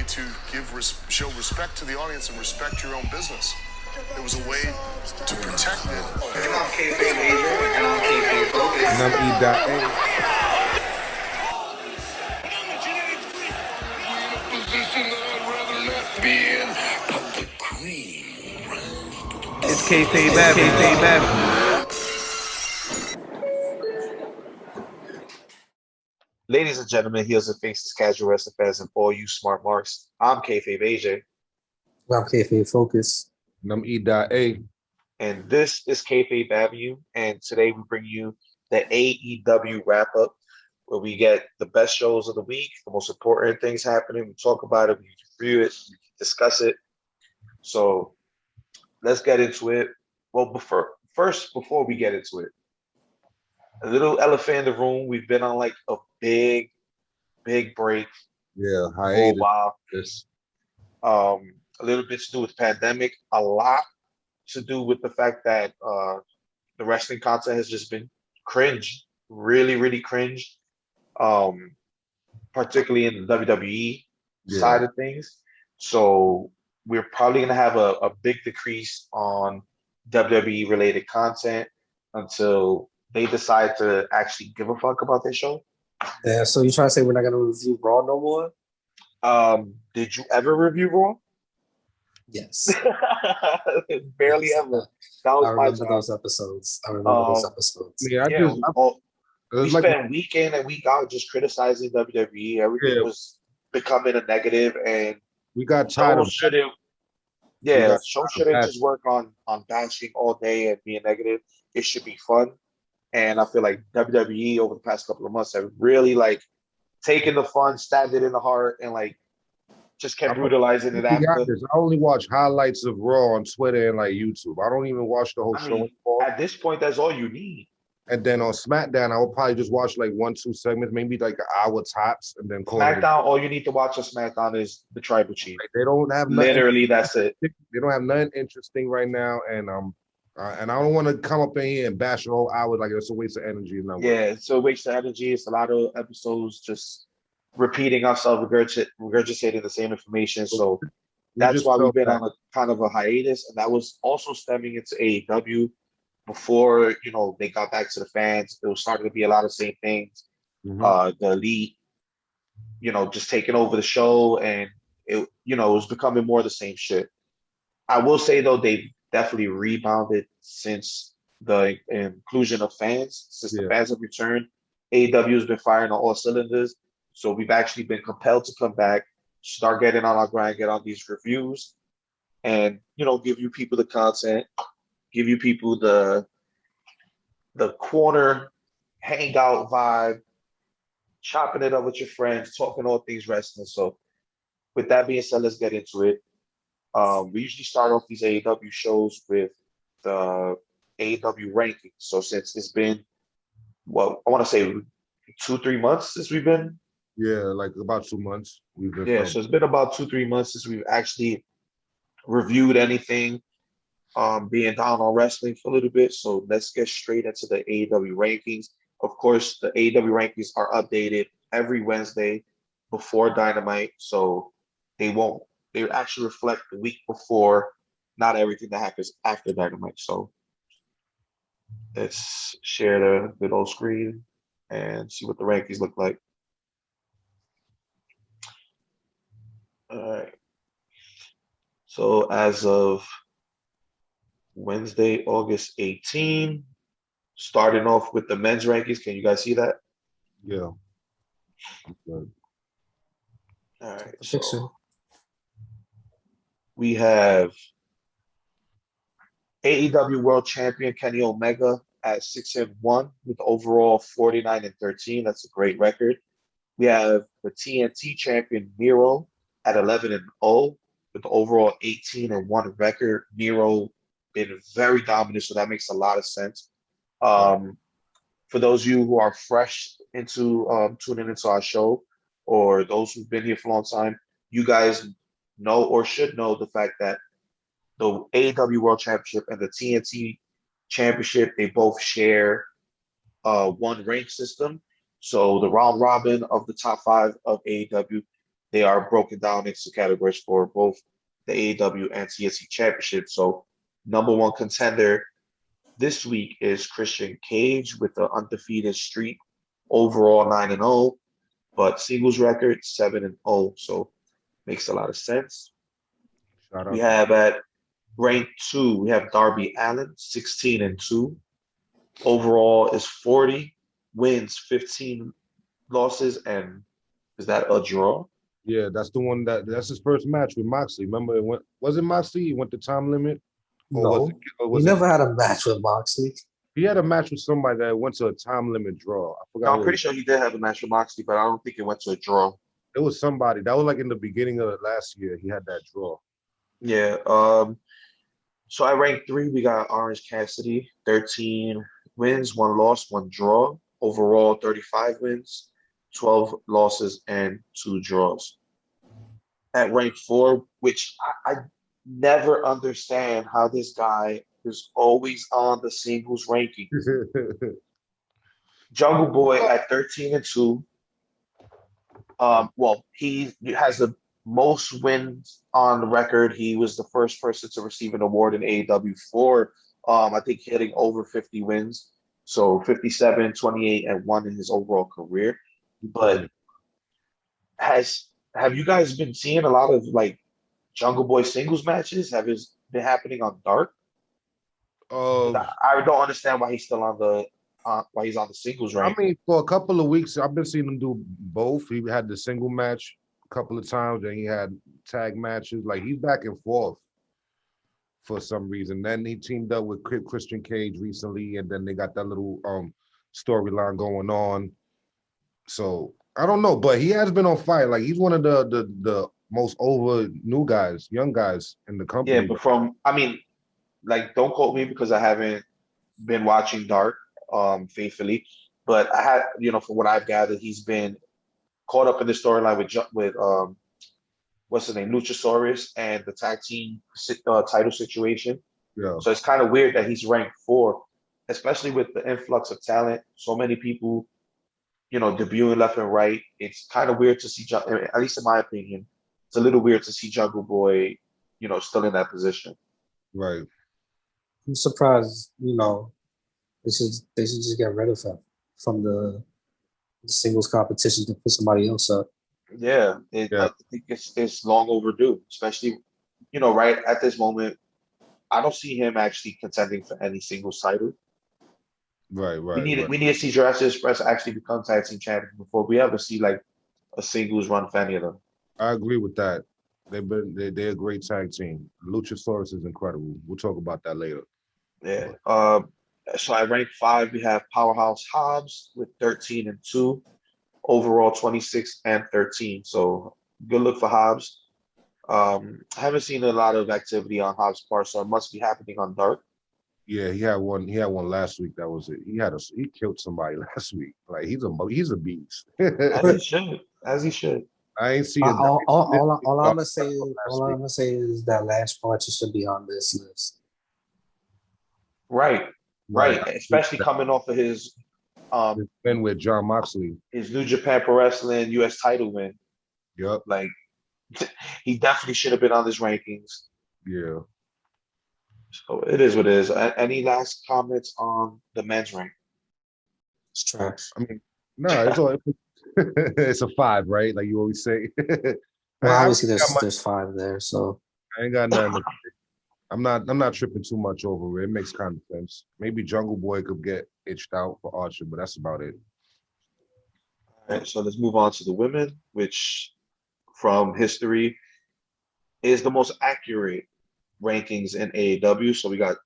to show respect to the audience and respect your own business. It was a way to protect it. I'm Kayfabe Asia, and I'm Kayfabe Focus. And I'm E.A. It's Kayfabe Avenue. Ladies and gentlemen, heels and faces, casual wrestling fans, and all you smart marks. I'm Kayfabe AJ. I'm Kayfabe Focus. And I'm E.A. And this is Kayfabe Avenue. And today we bring you the AEW Wrap Up, where we get the best shows of the week, the most important things happening. We talk about it, we review it, we discuss it. So let's get into it. Well, before we get into it, a little elephant in the room. We've been on like a big break. Yeah, for a while. Yes. A little bit to do with the pandemic, a lot to do with the fact that the wrestling content has just been cringe, really cringe, particularly in the WWE side of things. So we're probably going to have a big decrease on WWE related content until they decide to actually give a fuck about their show. Yeah, so you trying to say we're not going to review Raw no more? Did you ever review Raw? Yes. Barely Yes. ever. That was I remember those episodes. We spent week in and week out just criticizing WWE. Everything was becoming a negative, and we got tired of shouldn't just work on bashing all day and being negative. It should be fun. And I feel like WWE over the past couple of months have really like taken the fun, stabbed it in the heart, and like just kept brutalizing it after. I only watch highlights of Raw on Twitter and like YouTube. I don't even watch the whole show anymore. At this point, that's all you need. And then on SmackDown, I will probably just watch like 1-2 segments, maybe like an hour tops, and then call SmackDown. All you need to watch on SmackDown is the Tribal Chief. Like, they don't have literally that's it. They don't have nothing interesting right now, and I don't want to come up in here and bash the whole hour like it's a waste of energy. It's a waste of energy. It's a lot of episodes just repeating ourselves, regurgitating the same information. So that's why we've been on a kind of a hiatus, and that was also stemming into AEW. Before they got back to the fans, it was starting to be a lot of the same things. The Elite, just taking over the show, and it was becoming more of the same shit. I will say though, they definitely rebounded since the inclusion of fans. Since the fans have returned, AEW has been firing on all cylinders. So we've actually been compelled to come back, start getting on our grind, get on these reviews, and give you people the content, give you people the corner hangout vibe, chopping it up with your friends, talking all things wrestling. So with that being said, let's get into it. We usually start off these AEW shows with the AEW rankings. So since it's been, I want to say 2-3 months since we've been. Yeah, like about 2 months. So it's been about 2-3 months since we've actually reviewed anything, being down on wrestling for a little bit. So let's get straight into the AEW rankings. Of course, the AEW rankings are updated every Wednesday before Dynamite. So they actually reflect the week before, not everything that happens after Dynamite. So let's share the good old screen and see what the rankings look like. All right. So as of Wednesday, August 18, starting off with the men's rankings. Can you guys see that? Yeah. Okay. All right. So we have AEW World Champion Kenny Omega at 6-1 with overall 49-13. That's a great record. We have the TNT Champion Miro at 11-0 with the overall 18-1 record. Miro been very dominant, so that makes a lot of sense. For those of you who are fresh into tuning into our show, or those who've been here for a long time, you guys know or should know the fact that the AEW World Championship and the TNT Championship, they both share one rank system. So the round robin of the top 5 of AEW they are broken down into categories for both the AEW and TNT Championship. So number one contender this week is Christian Cage with the undefeated streak, overall 9-0, but singles record 7-0. So makes a lot of sense. We have at rank 2, we have Darby Allin, 16-2. Overall is 40 wins, 15 losses, and is that a draw? Yeah, that's the one that's his first match with Moxley. Remember, was it Moxley? He went the time limit? No, he never had a match with Moxley. He had a match with somebody that went to a time limit draw. I forgot. No, I'm pretty sure he did have a match with Moxley, but I don't think it went to a draw. It was somebody that was like in the beginning of the last year. He had that draw. Yeah. So I ranked 3. We got Orange Cassidy, 13 wins, 1 loss, 1 draw. Overall, 35 wins, 12 losses, and 2 draws. At rank 4, which I never understand how this guy is always on the singles ranking. Jungle Boy at 13-2. Well, he has the most wins on the record. He was the first person to receive an award in AEW for, I think, hitting over 50 wins. So 57, 28, and 1 in his overall career. But have you guys been seeing a lot of like Jungle Boy singles matches? Have it been happening on Dark? I don't understand why he's still on the why he's on the singles rank. I mean, for a couple of weeks, I've been seeing him do both. He had the single match a couple of times, and he had tag matches. Like he's back and forth for some reason. Then he teamed up with Christian Cage recently, and then they got that little storyline going on. So I don't know, but he has been on fire. Like he's one of the most over new guys, young guys in the company. Yeah, but like don't quote me because I haven't been watching Dark faithfully, but I had, from what I've gathered, he's been caught up in the storyline with what's his name, Luchasaurus, and the tag team title situation. Yeah. So it's kind of weird that he's ranked 4, especially with the influx of talent. So many people, debuting left and right. It's kind of weird to see, at least in my opinion, it's a little weird to see Jungle Boy, still in that position. Right. I'm surprised, they should just get rid of him from the singles competition to put somebody else up. Yeah, I think it's long overdue, especially, right at this moment. I don't see him actually contending for any singles title. Right. We need to see Jurassic Express actually become tag team champion before we ever see like a singles run for any of them. I agree with that. They're a great tag team. Luchasaurus is incredible. We'll talk about that later. Yeah. So I ranked 5. We have Powerhouse Hobbs with 13-2, overall 26-13. So good look for Hobbs. I haven't seen a lot of activity on Hobbs' part, so it must be happening on Dark. Yeah, he had one. He had one last week. That was it. He killed somebody last week. Like he's a beast. As he should. I ain't seen all I'm gonna say is that Lance Archer should be on this list. Right. Especially coming off of his win with John Moxley, his New Japan Pro Wrestling U.S. title win. Yep. Like he definitely should have been on his rankings. Yeah. So it is what it is. Any last comments on the men's rank? It's trash. I mean, no, it's a 5, right? Like you always say. Well, obviously there's 5 there, so I ain't got nothing. I'm not tripping too much over it. It makes kind of sense. Maybe Jungle Boy could get itched out for Archer, but that's about it. All right, so let's move on to the women, which from history is the most accurate rankings in AEW. So we got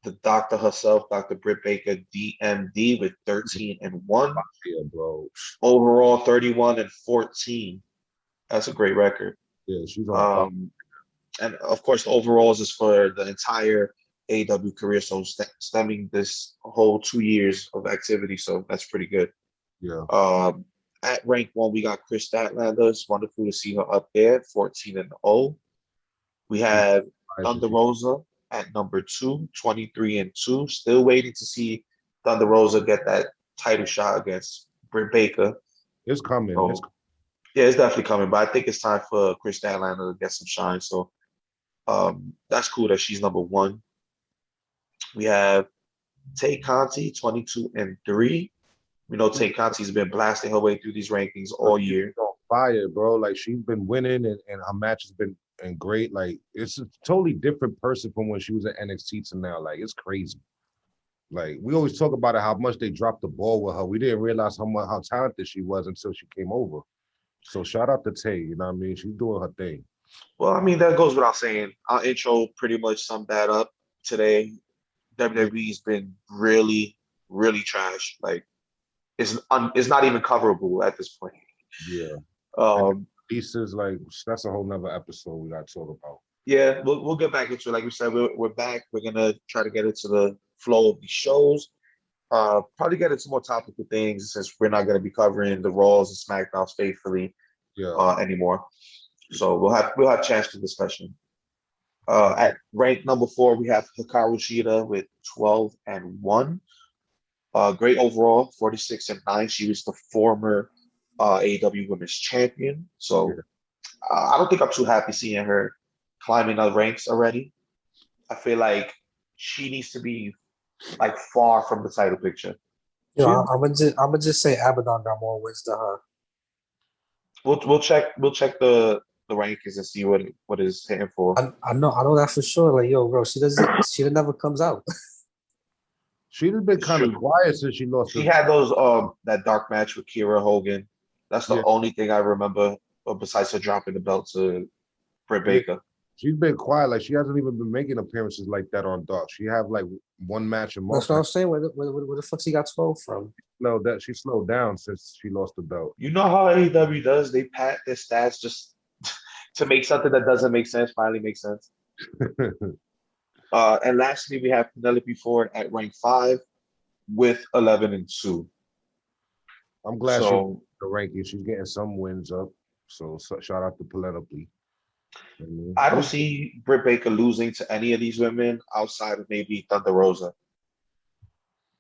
the doctor herself, Dr. Britt Baker, DMD, with 13-1. Yeah, bro. Overall 31-14. That's a great record. Yeah, she's on. And of course, the overalls is for the entire AEW career, so stemming this whole 2 years of activity. So that's pretty good. Yeah. At rank 1, we got Chris Statlander. It's wonderful to see her up there, 14-0. We have Thunder Rosa at number 2, 23-2. Still waiting to see Thunder Rosa get that title shot against Britt Baker. It's coming. So, Yeah, it's definitely coming, but I think it's time for Chris Statlander to get some shine. So that's cool that she's number one. We have Tay Conti, 22-3. We know Tay Conti's been blasting her way through these rankings all year. She's on fire, bro. Like she's been winning and her match has been and great. Like it's a totally different person from when she was at NXT to now. Like it's crazy. Like we always talk about it, how much they dropped the ball with her. We didn't realize how talented she was until she came over. So shout out to Tay. You know what I mean? She's doing her thing. Well, I mean, that goes without saying. Our intro pretty much summed that up today. WWE's been really, really trash. Like, it's not even coverable at this point. Yeah. Um, Pieces like that's a whole nother episode we gotta talk about. yeah, we'll get back into it. Like we said, we're back. We're gonna try to get into the flow of the shows. Probably get into more topical things since we're not gonna be covering the Raws and SmackDowns faithfully anymore. So we'll have a chance for discussion. At rank number 4, we have Hikaru Shida with 12-1. Great overall, 46-9. She was the former AEW Women's Champion. So I don't think I'm too happy seeing her climbing the ranks already. I feel like she needs to be like far from the title picture. I'm gonna just say Abaddon got more wins than her. We'll check the rankings and see what is hitting for. I know that for sure. Like, yo, bro, she never comes out. She's been kind of quiet since she lost. She had those that dark match with Kira Hogan. That's the only thing I remember besides her dropping the belt to Britt Baker. She's been quiet. Like she hasn't even been making appearances like that on Dark. She have like one match a month. That's what I'm saying. Where the fuck she got 12 from? No, that she slowed down since she lost the belt. You know how AEW does? They pat their stats just to make something that doesn't make sense finally make sense. And lastly, we have Penelope Ford at rank 5 with 11-2. I'm glad she's the ranking. She's getting some wins up. So shout out to Penelope. I don't see Britt Baker losing to any of these women outside of maybe Thunder Rosa.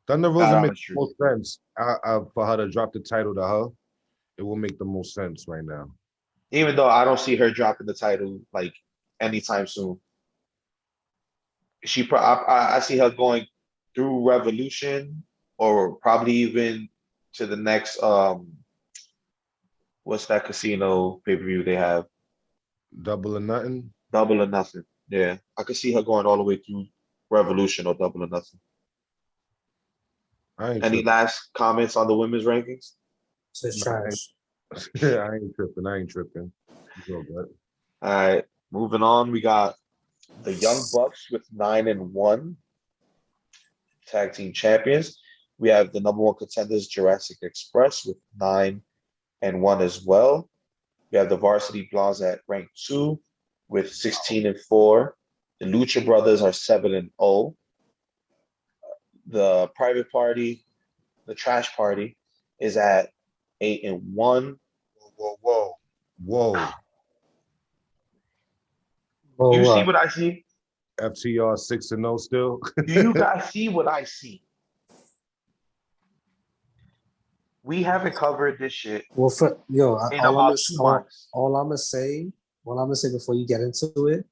Thunder Rosa makes the most sense. For her to drop the title to her, it will make the most sense right now. Even though I don't see her dropping the title like anytime soon. I see her going through Revolution or probably even to the next what's that casino pay-per-view they have? Double or Nothing? Double or Nothing. Yeah. I could see her going all the way through Revolution or Double or Nothing. Any last comments on the women's rankings? It's trash. Yeah, I ain't tripping. All right. Moving on, we got the Young Bucks with 9-1. Tag team champions. We have the number 1 contenders, Jurassic Express, with 9-1 as well. We have the Varsity Blondes at rank 2 with 16-4. The Lucha Brothers are 7-0. The Private Party, the Trash Party, is at 8-1. Whoa. You see what I see? FTR 6-0 still. Do you guys see what I see? We haven't covered this shit. Well, in about 2 months. All I'm gonna say before you get into it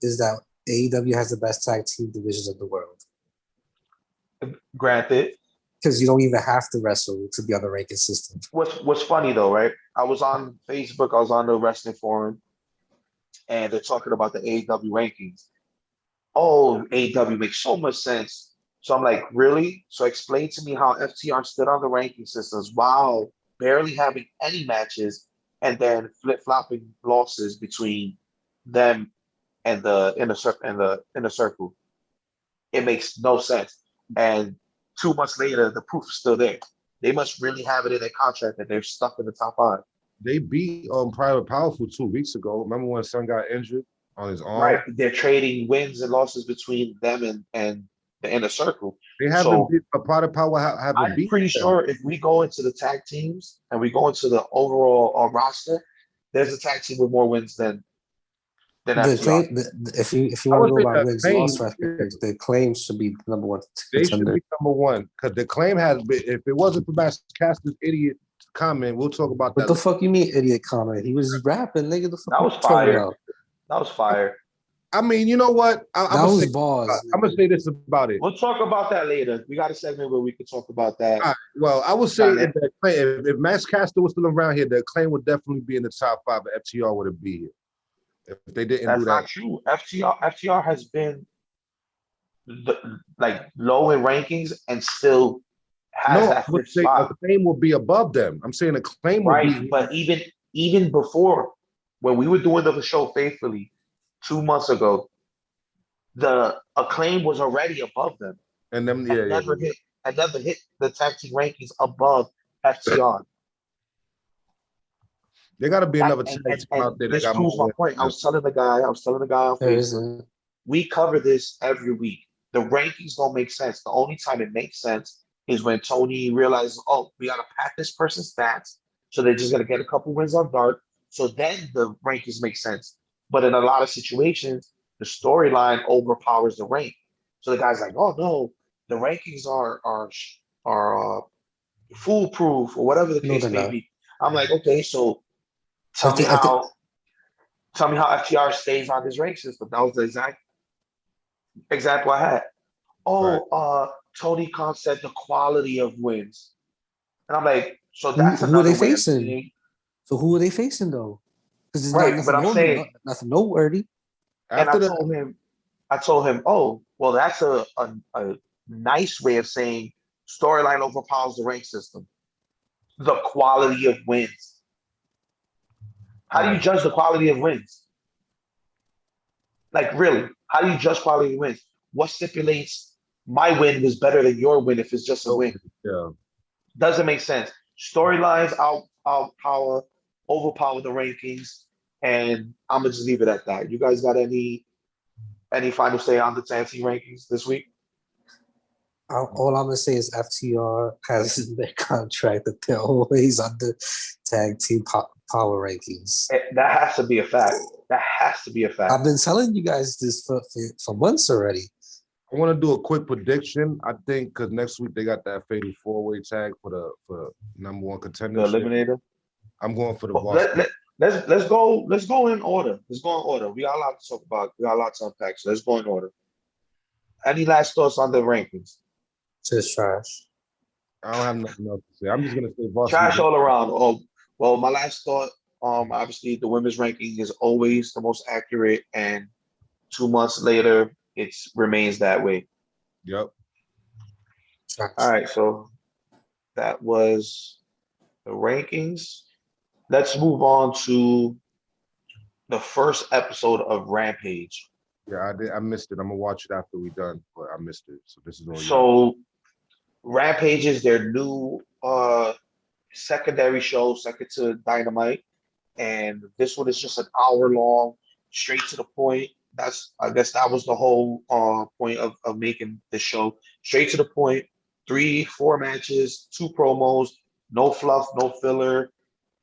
is that AEW has the best tag team divisions in the world. Granted, because you don't even have to wrestle to be on the ranking system. What's funny though, right? I was on Facebook. I was on the wrestling forum, and they're talking about the AEW rankings. Oh, AEW makes so much sense. So I'm like, really? So explain to me how FTR stood on the ranking systems while barely having any matches and then flip-flopping losses between them and the inner circle. It makes no sense. And 2 months later, the proof is still there. They must really have it in their contract that they're stuck in the top 5. They beat Private Powerful 2 weeks ago. Remember when Son got injured on his arm? Right. They're trading wins and losses between them and the inner circle. They haven't beat Private Power. I'm pretty sure if we go into the tag teams and we go into the overall roster, there's a tag team with more wins than if you want to go by wins loss record, the Claim should be number 1. They should be number 1 because the Claim has been. If it wasn't for Max Caster's idiot comment. We'll talk about What that. the fuck you mean, idiot comment? He was rapping, nigga. The fuck That you was talking fire. about? That was fire. I mean, you know what? I'm That was bars. gonna say this about it. We'll talk about that later. We got a segment where we can talk about that. All right, well, I would say Got if Max Caster was still around here, the Acclaim would definitely be in the top 5. But FTR wouldn't be here if they didn't That's do not that. true. FTR has been like low in rankings and still has No, I that would fifth say spot. Acclaim will be above them. I'm saying Acclaim will Right. be. But even before, when we were doing the show faithfully 2 months ago, the Acclaim was already above them. And them, And never hit the tag team rankings above FTR. There got to be another tag And team out there that this got more proves my wins. point. I was telling the guy on There Facebook, isn't. we cover this every week. The rankings don't make sense. The only time it makes sense is when Tony realizes, oh, we got to pat this person's stats. So they're just going to get a couple wins on Dark. So then the rankings make sense. But in a lot of situations, the storyline overpowers the rank. So the guy's like, oh, no, the rankings are foolproof or whatever the No, case they're may not. be. I'm like, okay, so tell me how FTR stays on this rank system. That was the exact example I had. Right. Oh, Tony Khan said the quality of wins. And I'm like, so Who that's are they another way of facing? saying, So who are they facing though? Because it's not right, but I'm saying, nothing noteworthy. and After I told him, oh, well, that's a nice way of saying storyline overpowers the rank system. The quality of wins. How do you judge the quality of wins? Like, really, how do you judge quality of wins? What stipulates my win was better than your win if it's just a win? Yeah. Doesn't make sense. Storylines overpower the rankings, and I'm gonna just leave it at that. You guys got any final say on the tag team rankings this week? All I'm gonna say is FTR has in their contract that they're always on the tag team power rankings. That has to be a fact. That has to be a fact. I've been telling you guys this for months already. I want to do a quick prediction. I think because next week they got that fatal 4-way tag for number one contender. The eliminator. I'm going for the Boston. Let's go in order. Let's go in order. We got a lot to talk about. We got a lot to unpack. So let's go in order. Any last thoughts on the rankings? Just trash. I don't have nothing else to say. I'm just gonna say Boston. Trash all around. Oh, well, my last thought. Obviously the women's ranking is always the most accurate, and 2 months later, it remains that way. Yep. Trash. All right, so that was the rankings. Let's move on to the first episode of Rampage. Yeah, I missed it. I'm gonna watch it after we done, but I missed it. So this is all. So Rampage is their new secondary show, second to Dynamite, and this one is just an hour long, straight to the point. I guess that was the whole point of making the show. Straight to the point, 3-4 matches, 2 promos, no fluff, no filler.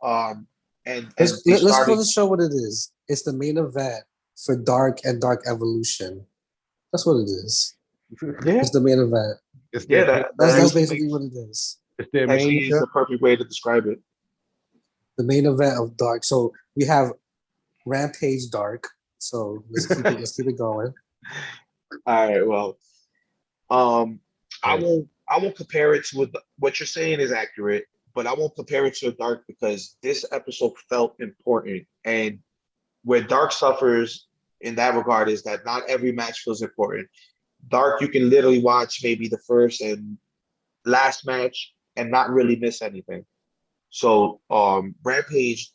Let's go to show what it is. It's the main event for Dark and Dark Evolution. That's what it is. Yeah. It's the main event. That's basically what it is. It's their actually main is the perfect way to describe it. The main event of Dark. So we have Rampage Dark. So let's keep it going. All right. Well, I won't compare it to what you're saying is accurate, but I won't compare it to a Dark because this episode felt important. And where Dark suffers in that regard is that not every match feels important. Dark, you can literally watch maybe the first and last match and not really miss anything. So Rampage,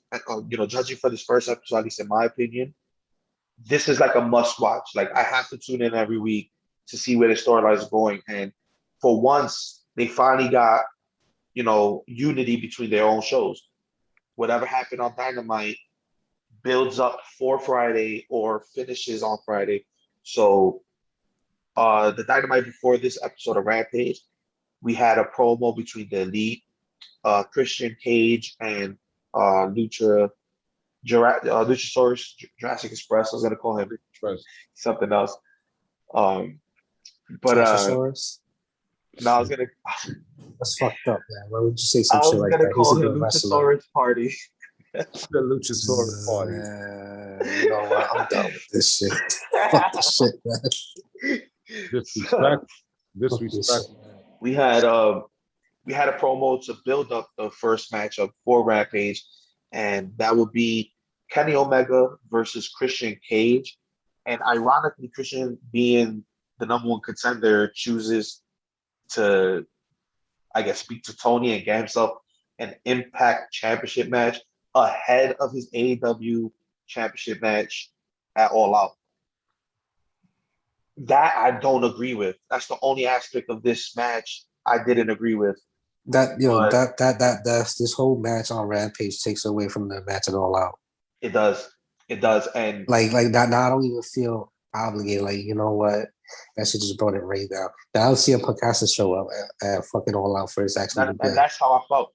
judging for this first episode, at least in my opinion, this is like a must watch. Like I have to tune in every week to see where the storyline is going. And for once, they finally got, unity between their own shows. Whatever happened on Dynamite builds up for Friday or finishes on Friday. So the Dynamite before this episode of Rampage, we had a promo between the Elite, Christian Cage, and Luchasaurus, Jurassic Express. I was gonna call him something else. But Luchasaurus? no, I was gonna That's fucked up, man. Why would you say I some shit was like gonna that? He's call a it good wrestler. Luchasaurus Party. The Luchasaurus party. You know what? I'm done with this shit. Fuck this shit, man. Disrespect. Fuck this Disrespect. shit, man. we had a promo to build up the first matchup for Rampage, and that would be Kenny Omega versus Christian Cage. And ironically, Christian, being the number one contender, chooses to, I guess, speak to Tony and get himself an Impact Championship match ahead of his AEW Championship match at All Out. That I don't agree with. That's the only aspect of this match I didn't agree with. But That's this whole match on Rampage takes away from the match at All Out. it does. It does. And Like that. Now I don't even feel obligated. Like, you know what? That shit just brought it right down. Now I'll see a podcast show up at fucking All Out for it's actually and good. that's how I felt.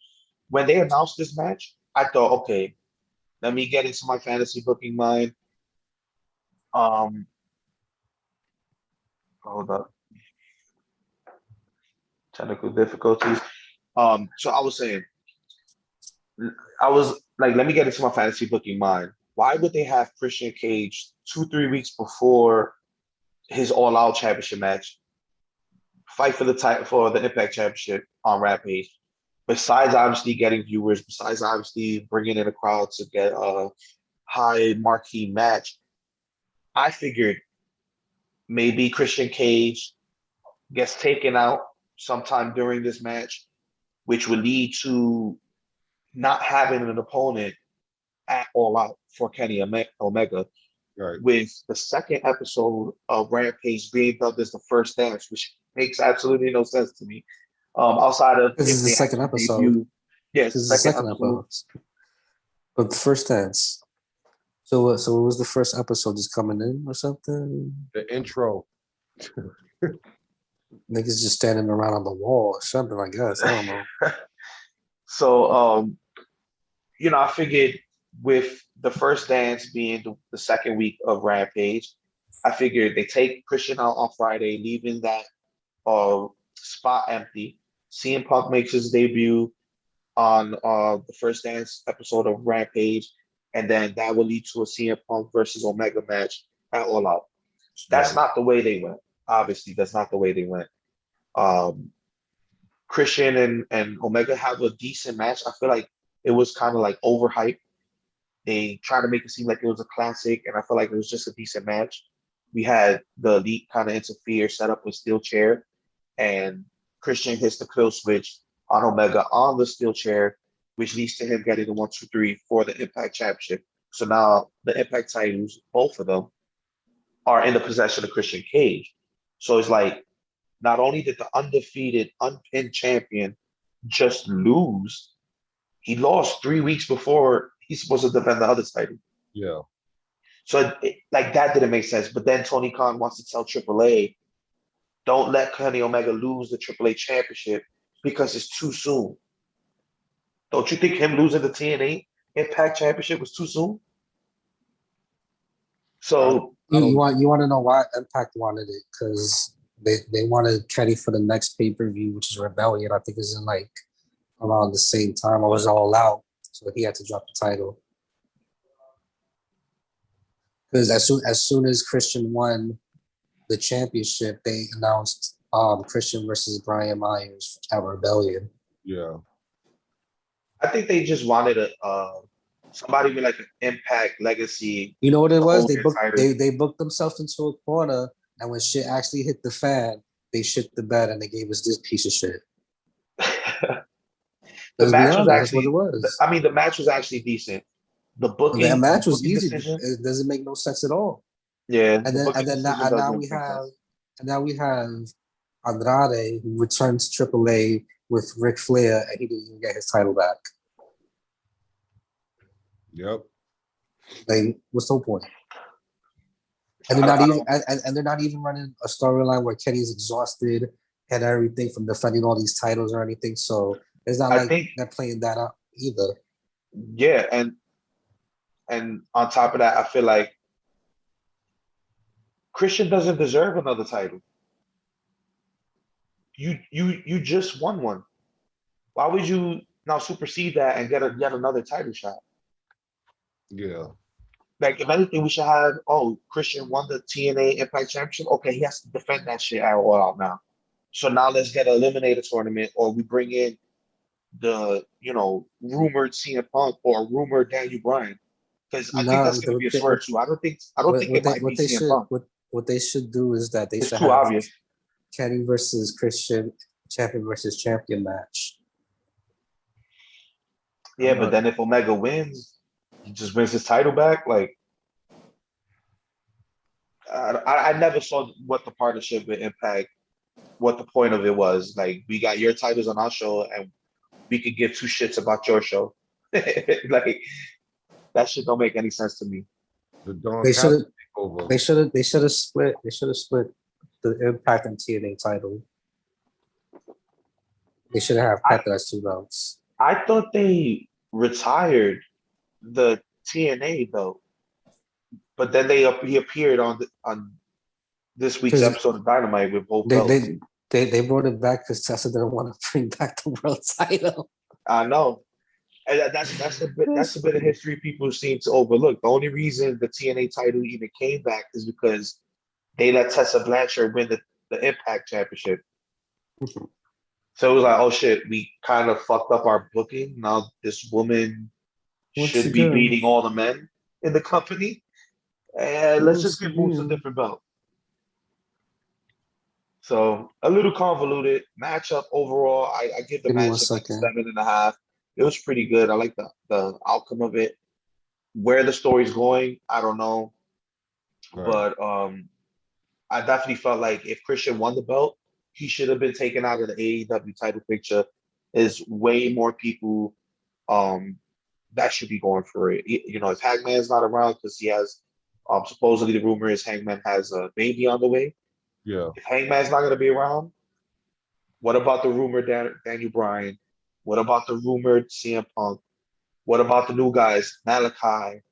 When they announced this match, I thought, okay, let me get into my fantasy booking mind. Hold up. Technical difficulties. So I was saying, I was like, let me get into my fantasy booking mind. Why would they have Christian Cage 2-3 weeks before his All Out Championship match fight for the title for the Impact Championship on Rampage? Besides obviously getting viewers, besides obviously bringing in a crowd to get a high marquee match, I figured maybe Christian Cage gets taken out sometime during this match, which would lead to not having an opponent at All Out for Kenny Omega. Right. With the second episode of Rampage being dubbed as the first dance, which makes absolutely no sense to me. Outside of This is the second episode. Yes, This is the second episode. But the first dance. So it was the first episode just coming in or something? The intro. Niggas just standing around on the wall or something, I guess. I don't know. So, I figured with the first dance being the second week of Rampage, I figured they take Christian out on Friday, leaving that spot empty. CM Punk makes his debut on the first dance episode of Rampage, and then that will lead to a CM Punk versus Omega match at All Out. That's not the way they went. Obviously, that's not the way they went. Christian and Omega have a decent match. I feel like it was kind of like overhyped. They tried to make it seem like it was a classic, and I feel like it was just a decent match. We had the Elite kind of interfere, set up a steel chair, and Christian hits the kill switch on Omega on the steel chair, which leads to him getting the 1-2-3 for the Impact Championship. So now the Impact titles, both of them, are in the possession of Christian Cage. So it's like, not only did the undefeated, unpinned champion just lose, he lost 3 weeks before he's supposed to defend the other title. Yeah. So that didn't make sense. But then Tony Khan wants to tell AAA, don't let Kenny Omega lose the AAA championship because it's too soon. Don't you think him losing the TNA Impact Championship was too soon? So you want to know why Impact wanted it? Because they wanted Kenny for the next pay-per-view, which is Rebellion. I think is in like around the same time. I was All Out, so he had to drop the title. Because as soon as Christian won the championship, they announced Christian versus Brian Myers at Rebellion. Yeah. I think they just wanted somebody with like an Impact legacy. You know what it was? They booked themselves into a corner, and when shit actually hit the fan, they shit the bed and they gave us this piece of shit. The match was that's actually what it was. I mean, the match was actually decent. The booking, the match was easy. Decision, it doesn't make no sense at all. Yeah, now we have Andrade who returned to AAA with Ric Flair, and he didn't even get his title back. Yep. Like, what's the point? And they're not even running a storyline where Kenny's exhausted and everything from defending all these titles or anything. So it's not they're playing that out either. Yeah, and on top of that, I feel like Christian doesn't deserve another title. You just won one. Why would you now supersede that and get yet another title shot? Yeah. Like, if anything, we should have, Christian won the TNA Impact Championship. Okay, he has to defend that shit at All Out now. So now let's get an eliminator tournament, or we bring in the, rumored CM Punk or rumored Daniel Bryan. Because I think No, that's going to be a swerve too. I don't think it might be CM Punk. what they should do is that they It's should too have obvious. Kenny versus Christian, champion versus champion match. Yeah, but then if Omega wins, he just wins his title back. Like, I never saw what the partnership with Impact, what the point of it was. Like, we got your titles on our show, and we could give two shits about your show. Like, that shit don't make any sense to me. The Dawn They should Callis have. takeover. They should have split. They should have split the Impact and TNA title. They should have kept it as two belts. I thought they retired the TNA though, but then he appeared on this week's 'Cause episode of Dynamite with both They belts. they brought it back because Tessa didn't want to bring back the world title. I know. And that's a bit of history people seem to overlook. The only reason the TNA title even came back is because they let Tessa Blanchard win the Impact Championship. So it was like, oh shit, we kind of fucked up our booking. Now this woman should be beating all the men in the company. And let's just give Moose a different belt. So a little convoluted matchup overall. I give the matchup like 7.5. It was pretty good. I like the outcome of it. Where the story's going, I don't know. Right. But I definitely felt like if Christian won the belt, he should have been taken out of the AEW title picture. There's way more people that should be going for it. If Hangman's not around because he has supposedly the rumor is Hangman has a baby on the way. Yeah. If Hangman's not going to be around, what about the rumored Daniel Bryan? What about the rumored CM Punk? What about the new guys, Malachi?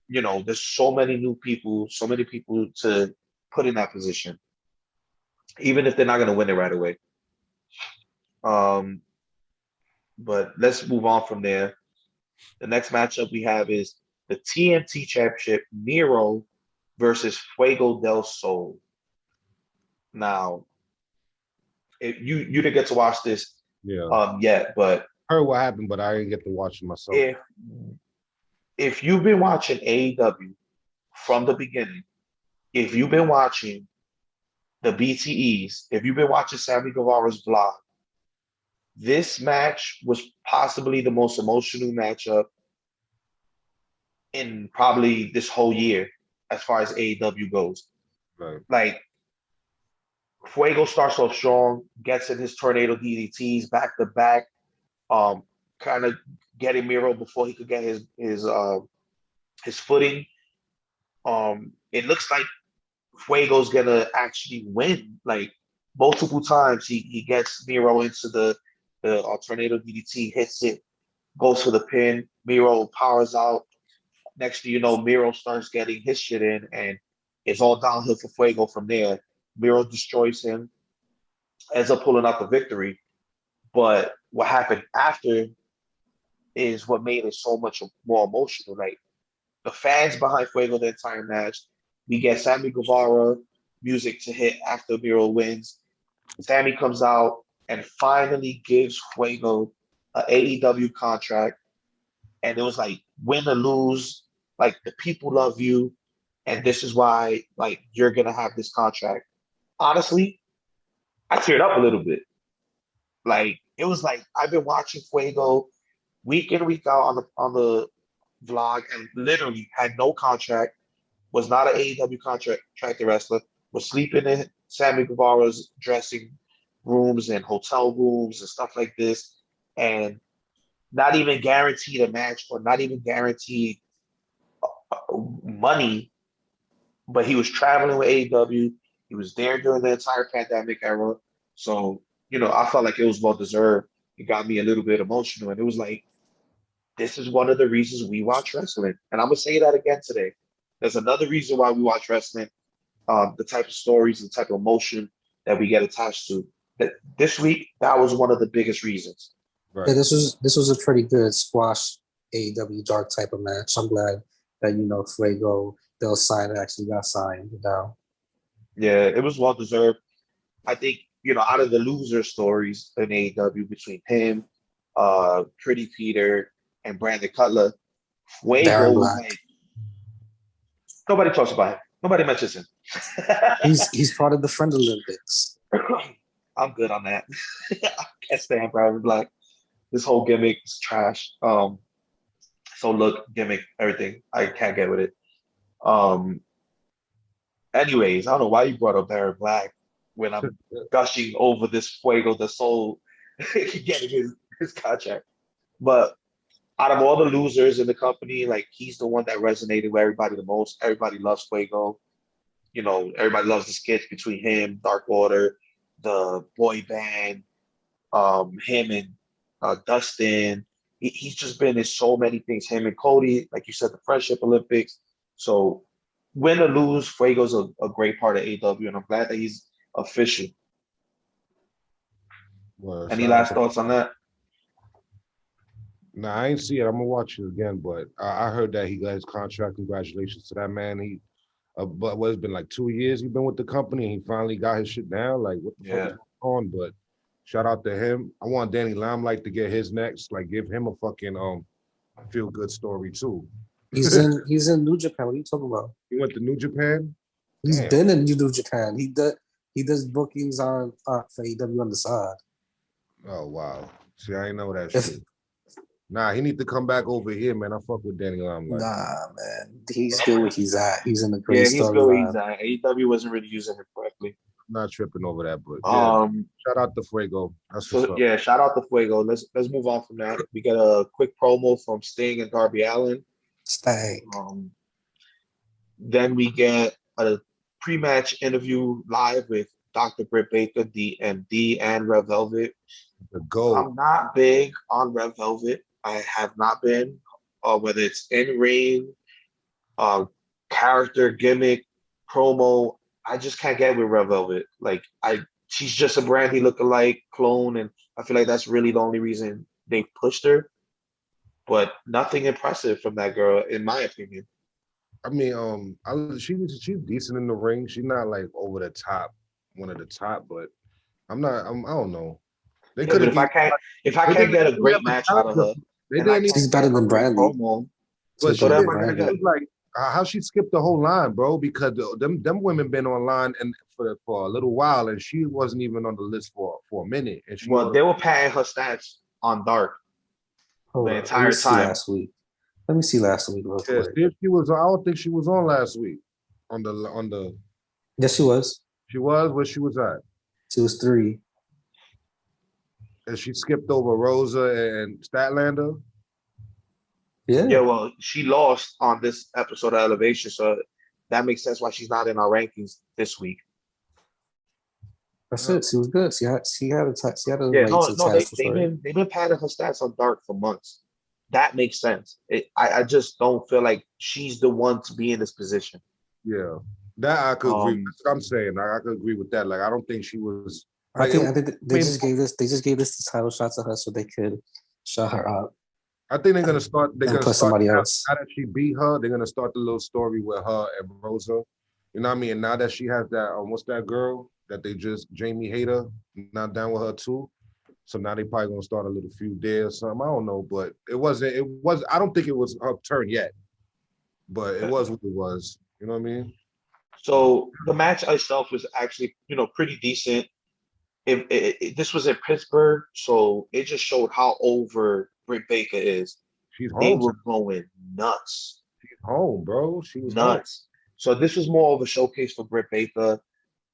There's so many new people, so many people to put in that position, even if they're not going to win it right away. But let's move on from there. The next matchup we have is the TNT Championship, Miro versus Fuego del Sol. Now, you didn't get to watch this yet, but I heard what happened, but I didn't get to watch it myself. If you've been watching AEW from the beginning, if you've been watching the BTEs, if you've been watching Sammy Guevara's vlog, this match was possibly the most emotional matchup in probably this whole year as far as AEW goes. Right. Like, Fuego starts off strong, gets in his tornado DDTs back to back, kind of getting Miro before he could get his footing. It looks like Fuego's gonna actually win. Like, multiple times he gets Miro into the tornado DDT, hits it, goes for the pin. Miro powers out. Next thing you know, Miro starts getting his shit in, and it's all downhill for Fuego from there. Miro destroys him, ends up pulling out the victory. But what happened after is what made it so much more emotional. Like, the fans behind Fuego the entire match. We get Sammy Guevara music to hit after Miro wins. Sammy comes out and finally gives Fuego an AEW contract. And it was like, win or lose, like, the people love you. And this is why, like, you're going to have this contract. Honestly, I teared up a little bit. Like, it was like, I've been watching Fuego week in, week out on the vlog, and literally had no contract, was not an AEW contracted wrestler, was sleeping in Sammy Guevara's dressing rooms and hotel rooms and stuff like this, and not even guaranteed a match or not even guaranteed money, but he was traveling with AEW. He was there during the entire pandemic era. So, I felt like it was well deserved. It got me a little bit emotional. And it was like, this is one of the reasons we watch wrestling. And I'm going to say that again today. There's another reason why we watch wrestling, the type of stories, the type of emotion that we get attached to. This week, that was one of the biggest reasons. Right. Yeah, this was a pretty good squash AEW dark type of match. I'm glad that Fuego, they'll sign actually got signed now. Yeah, it was well deserved. I think, out of the loser stories in AEW between him, Pretty Peter, and Brandon Cutler, Fuego Darren was Black. like, nobody talks about him. Nobody mentions him. He's part of the Friend Olympics. I'm good on that. I can't stand Brandon Black. This whole gimmick is trash. So look, gimmick, everything. I can't get with it. Anyways, I don't know why you brought up Darren Black when I'm gushing over this Fuego the Soul getting his contract. But out of all the losers in the company, like he's the one that resonated with everybody the most. Everybody loves Fuego. Everybody loves the skits between him, Dark Order, the boy band, him and Dustin. He's just been in so many things. Him and Cody, like you said, the Friendship Olympics. So win or lose, Fuego's a great part of AEW, and I'm glad that he's official. Well, Any last thoughts on that? Nah, I ain't see it. I'm gonna watch it again, but I heard that he got his contract. Congratulations to that man. He, but it's been like 2 years he's been with the company, and he finally got his shit down. Like, what the fuck is going on? But shout out to him. I want Danny Limelight to get his next. Like, give him a fucking feel good story too. He's in New Japan. What are you talking about? He went to New Japan. He's Damn. been in New Japan. He does bookings on for AEW on the side. Oh wow. See, I ain't know that shit. Nah, he need to come back over here, man. I fuck with Danny Limelight. Nah, man. He's good where he's at. He's in a great he's good where he's storyline. at. AEW wasn't really using him correctly. I'm not tripping over that, but yeah. Shout out to Fuego. That's what's up. Yeah, shout out to Fuego. Let's move on from that. We get a quick promo from Sting and Darby Allin. Stang. Then we get a pre-match interview live with Dr. Britt Baker, DMD, and Red Velvet. The goal. I'm not big on Red Velvet. I have not been, whether it's in ring, character, gimmick, promo. I just can't get with Red Velvet. Like she's just a Brandy lookalike clone, and I feel like that's really the only reason they pushed her. But nothing impressive from that girl, in my opinion. I mean, she's decent in the ring. She's not like over the top, one of the top, but I don't know. They could. If I can't get a great match out of her, She's better than Brandy. But she did, like how she skipped the whole line, bro, because them women been online and for a little while, and she wasn't even on the list for a minute. And they were padding her stats on Dark the entire time. Last week. Let me see last week. Yeah, she was. I don't think she was on last week. On the. Yes, she was. She was. Where she was at? She was 3. And she skipped over Rosa and Statlander. Yeah. Yeah, well, she lost on this episode of Elevation, so that makes sense why she's not in our rankings this week. That's it. She was good. She had a they've been padding her stats on Dark for months. That makes sense. I just don't feel like she's the one to be in this position. Yeah, that I could agree. I'm saying I could agree with that. Like I don't think she was. Like, I think they just gave us the title shot to her so they could shut her up. I think they're gonna start. They're gonna put somebody else. Now that she beat her, they're gonna start the little story with her and Rosa. You know what I mean? And now that she has that, what's that girl that they just Jamie Hayter not down with her too. So now they probably gonna start a little feud there or something. I don't know, but it was. I don't think it was her turn yet, but it was what it was. You know what I mean? So the match itself was actually, pretty decent. This was in Pittsburgh, so it just showed how over Britt Baker is. She's home. They were going nuts. She's home, bro. She was nuts. Home. So this was more of a showcase for Britt Baker,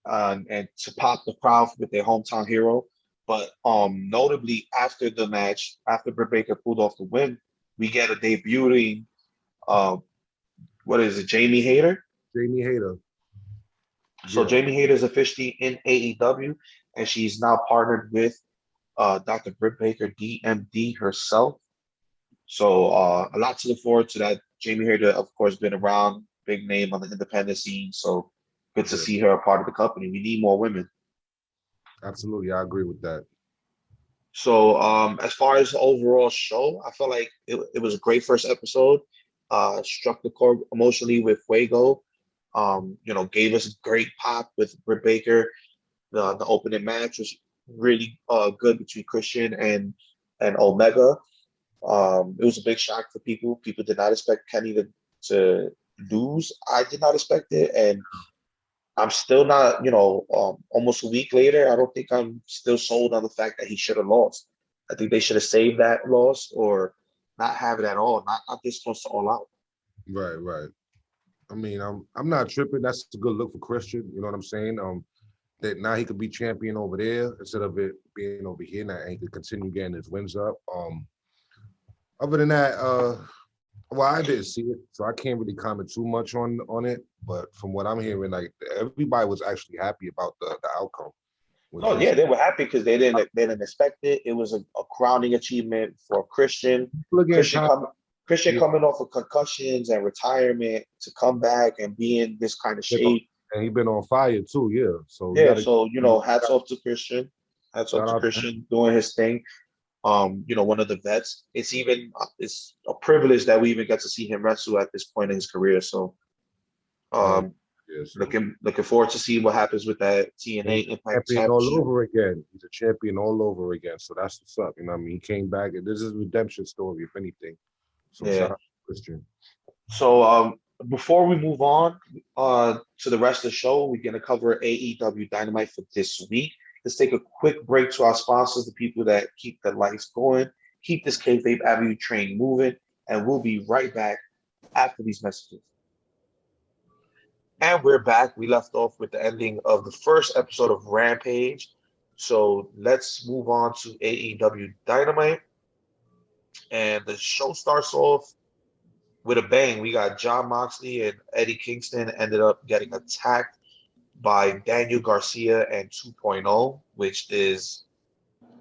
and to pop the crowd with their hometown hero. But notably, after the match, after Britt Baker pulled off the win, we get a debuting. What is it, Jamie Hayter? Jamie Hayter. So yeah. Jamie Hayter is officially in AEW, and she's now partnered with Dr. Britt Baker, DMD herself. So a lot to look forward to that. Jamie Hayter, of course, been around, big name on the independent scene. So good to see her a part of the company. We need more women. Absolutely, I agree with that. So, as far as the overall show, I felt like it was a great first episode. Struck the chord emotionally with Fuego. Gave us a great pop with Britt Baker. The opening match was really good between Christian and Omega. It was a big shock for people. People did not expect Kenny to lose. I did not expect it, and I'm still not, almost a week later, I don't think I'm still sold on the fact that he should have lost. I think they should have saved that loss or not have it at all, not this close to all out. Right, right. I mean, I'm not tripping. That's a good look for Christian. You know what I'm saying? That now he could be champion over there instead of it being over here. Now and he could continue getting his wins up. Other than that, well, I didn't see it, so I can't really comment too much on it. But from what I'm hearing, like everybody was actually happy about the outcome, which No, is yeah, they were happy because they didn't expect it. It was a crowning achievement for Christian. people are getting Christian tired. come Christian Yeah, coming off of concussions and retirement to come back and be in this kind of shape. and he been on fire too. Yeah, so you Yeah, gotta so hats off to Christian. Hats off shout to out to him. Christian doing his thing. One of the vets. It's a privilege that we even get to see him wrestle at this point in his career. So Yeah, um yeah. So looking forward to see what happens with that TNA he's a Impact champion all Championship. over again. He's a champion all over again. So that's what's up. You know what I mean? He came back, and this is a redemption story, if anything. So Yeah. shout out to Christian. So before we move on to the rest of the show, we're gonna cover AEW Dynamite for this week. Let's take a quick break to our sponsors, the people that keep the lights going, keep this Kayfabe Avenue train moving, and we'll be right back after these messages. And we're back. We left off with the ending of the first episode of Rampage. So let's move on to AEW Dynamite. And the show starts off with a bang. We got John Moxley and Eddie Kingston ended up getting attacked by Daniel Garcia and 2.0, which is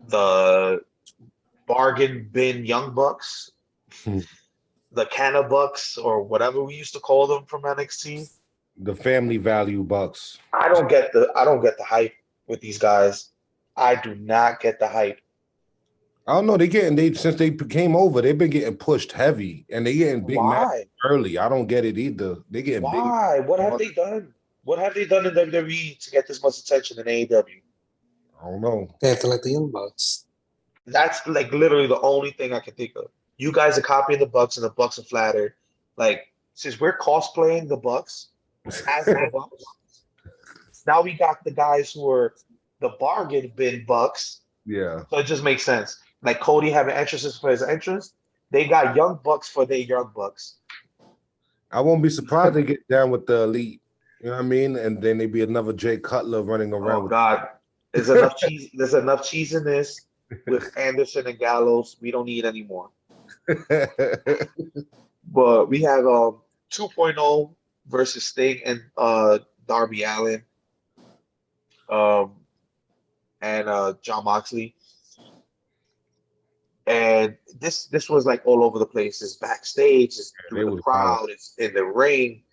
the bargain bin Young Bucks, the Canna Bucks, or whatever we used to call them from NXT. The family value bucks. I don't get the hype with these guys. I do not get the hype. I don't know. Since they came over, they've been getting pushed heavy, and they getting big matches Why? early. I don't get it either. They getting big. Why? What have they done? What have they done in WWE to get this much attention in AEW? I don't know. They have to like the Young Bucks. That's like literally the only thing I can think of. You guys are copying the Bucks, and the Bucks are flattered. Like, since we're cosplaying the Bucks as the Bucks, now we got the guys who are the bargain bin Bucks. Yeah. So it just makes sense. Like Cody having entrances for his entrance, they got Young Bucks for their Young Bucks. I won't be surprised they get down with the elite. You know what I mean? And then they be another Jay Cutler running around. Oh God, there's enough cheese. There's enough cheese in this with Anderson and Gallows. We don't need any more. But we have 2.0 versus Sting and Darby Allin, and John Moxley. And this was like all over the place. It's backstage, it's through the crowd, it's in the ring.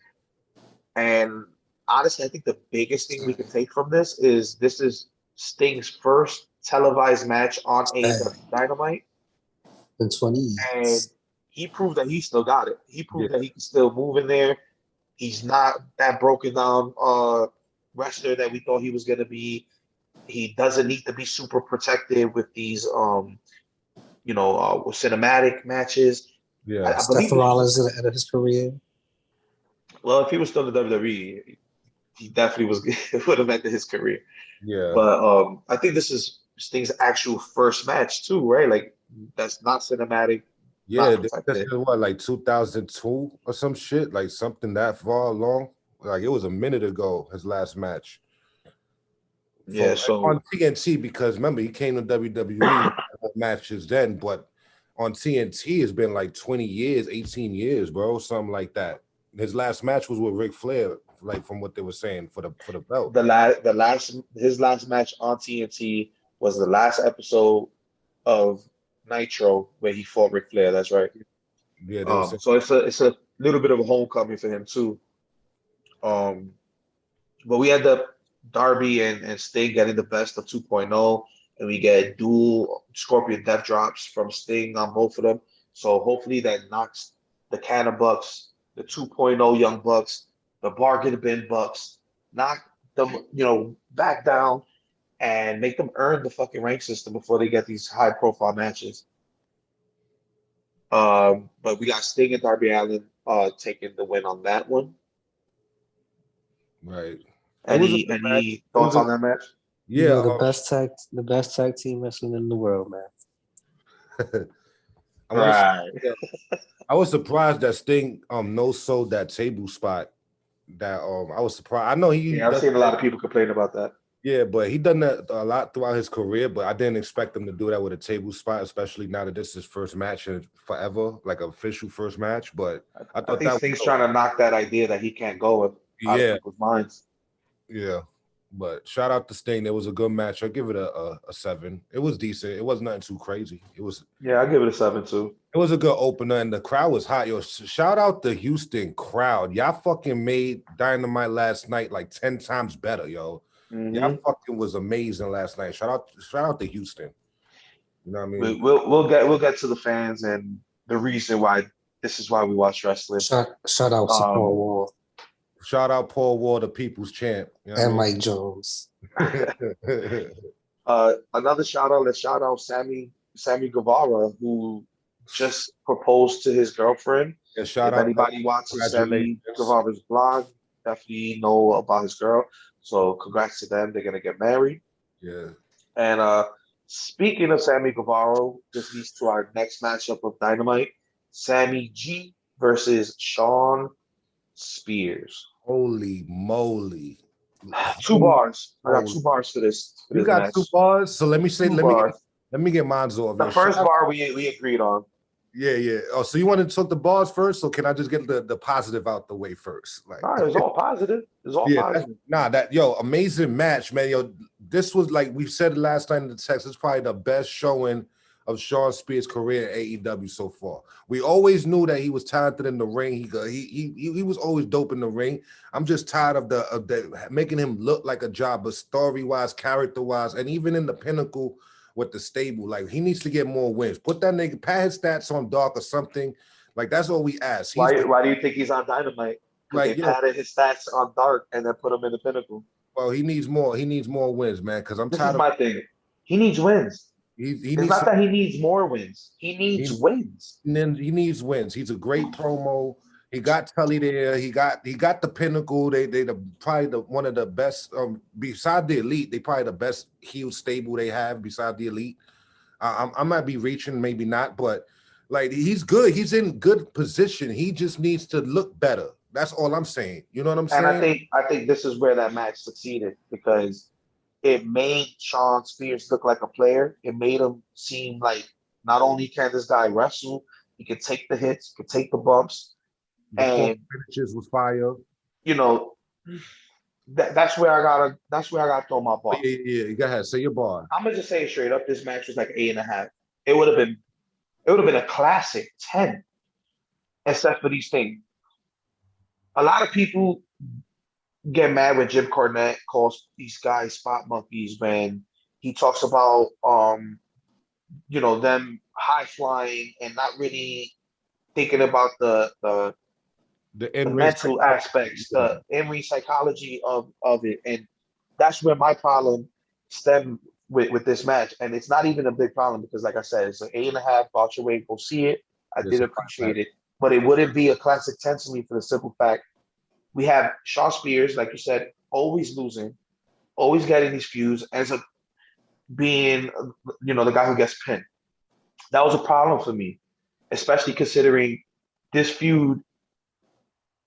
And honestly, I think the biggest thing we can take from this is Sting's first televised match on AEW Dynamite. In 20 years. And he proved that he still got it. He proved that he can still move in there. He's not that broken down wrestler that we thought he was going to be. He doesn't need to be super protected with these cinematic matches. Yeah, Seth Rollins at the end of his career. Well, if he was still in the WWE, he definitely would have ended his career. Yeah. But I think this is Sting's actual first match too, right? Like, that's not cinematic. Yeah, this is what, like 2002 or some shit, like something that far along. Like it was a minute ago, his last match. Yeah, so on TNT, because remember he came to WWE matches then, but on TNT it's been like 20 years, 18 years, bro, something like that. His last match was with Ric Flair, like from what they were saying for the belt. His last match on TNT was the last episode of Nitro where he fought Ric Flair. That's right. Yeah. So it's a little bit of a homecoming for him too. But we end up Darby and Sting getting the best of 2.0, and we get dual Scorpion Death Drops from Sting on both of them. So hopefully that knocks the Canna Bucks, the 2.0 Young Bucks, the Bargain Bin Bucks, knock them, back down and make them earn the fucking rank system before they get these high profile matches. But we got Sting and Darby Allin taking the win on that one. Right. Any thoughts on that match? Yeah. The best tag team wrestling in the world, man. I was surprised that Sting no sold that table spot. That I was surprised. I know I've seen a lot of people complain about that. Yeah, but he done that a lot throughout his career, but I didn't expect him to do that with a table spot, especially now that this is his first match in forever, like an official first match. But I thought think Sting's trying to knock that idea that he can't go out of people's minds. Yeah. But shout out to Sting. It was a good match. I'll give it a 7. It was decent. It was nothing too crazy. I'll give it a 7 too. It was a good opener, and the crowd was hot. Yo, shout out the Houston crowd. Y'all fucking made Dynamite last night like 10 times better, yo. Mm-hmm. Y'all fucking was amazing last night. Shout out to Houston. You know what I mean? We'll get to the fans and the reason why this is why we watch wrestling. Shout out to Paul Wall. Shout out Paul Wall, the people's champ. You know and Mike Jones. Another shout out, let's shout out Sammy Guevara, who just proposed to his girlfriend. Yeah, if anybody watches Sammy Guevara's blog, definitely know about his girl. So congrats to them. They're gonna get married. Yeah. And speaking of Sammy Guevara, this leads to our next matchup of Dynamite: Sammy G versus Sean Spears. Holy moly! 2 bars. I got 2 bars for this. You got match. 2 bars. So let me get mine off. The first bar we agreed on. Yeah. Oh, so you want to talk the bars first, or can I just get the positive out the way first? Like, it's all positive. It's all positive. Amazing match, man. Yo, this was like we said last night in the text. It's probably the best showing of Sean Spears' career at AEW so far. We always knew that he was talented in the ring. He was always dope in the ring. I'm just tired of the making him look like a jobber, story-wise, character-wise, and even in the Pinnacle with the stable. Like, he needs to get more wins. Put that nigga, pat his stats on Dark or something. Like, that's all we ask. Why do you think he's on Dynamite? Like, they patted his stats on Dark and then put him in the Pinnacle. Well, he needs more. He needs more wins, man. Because I'm tired. This is my thing. He needs wins. It's not that he needs more wins. He needs wins. And then he needs wins. He's a great promo. He got Tully there. He got the Pinnacle. They probably one of the best. Beside the Elite, they probably the best heel stable they have. Beside the Elite, I might be reaching, maybe not, but like he's good. He's in good position. He just needs to look better. That's all I'm saying. You know what I'm saying? And I think this is where that match succeeded because it made Sean Spears look like a player. It made him seem like not only can this guy wrestle, he can take the hits, he can take the bumps. And finishes was fire. You know, that's where I gotta throw my bar. Yeah. Go ahead, say your bar. I'm gonna just say it straight up. This match was like 8.5. It would have been a classic 10, except for these things. A lot of people get mad when Jim Cornette calls these guys spot monkeys when he talks about them high flying and not really thinking about the mental aspects, the in-ring psychology of it. And that's where my problem stemmed with this match. And it's not even a big problem because, like I said, it's an 8.5. Voucher way, go see it. I did appreciate it. But it wouldn't be a classic 10 to me for the simple fact we have Sean Spears, like you said, always losing, always getting these feuds, ends up being, the guy who gets pinned. That was a problem for me, especially considering this feud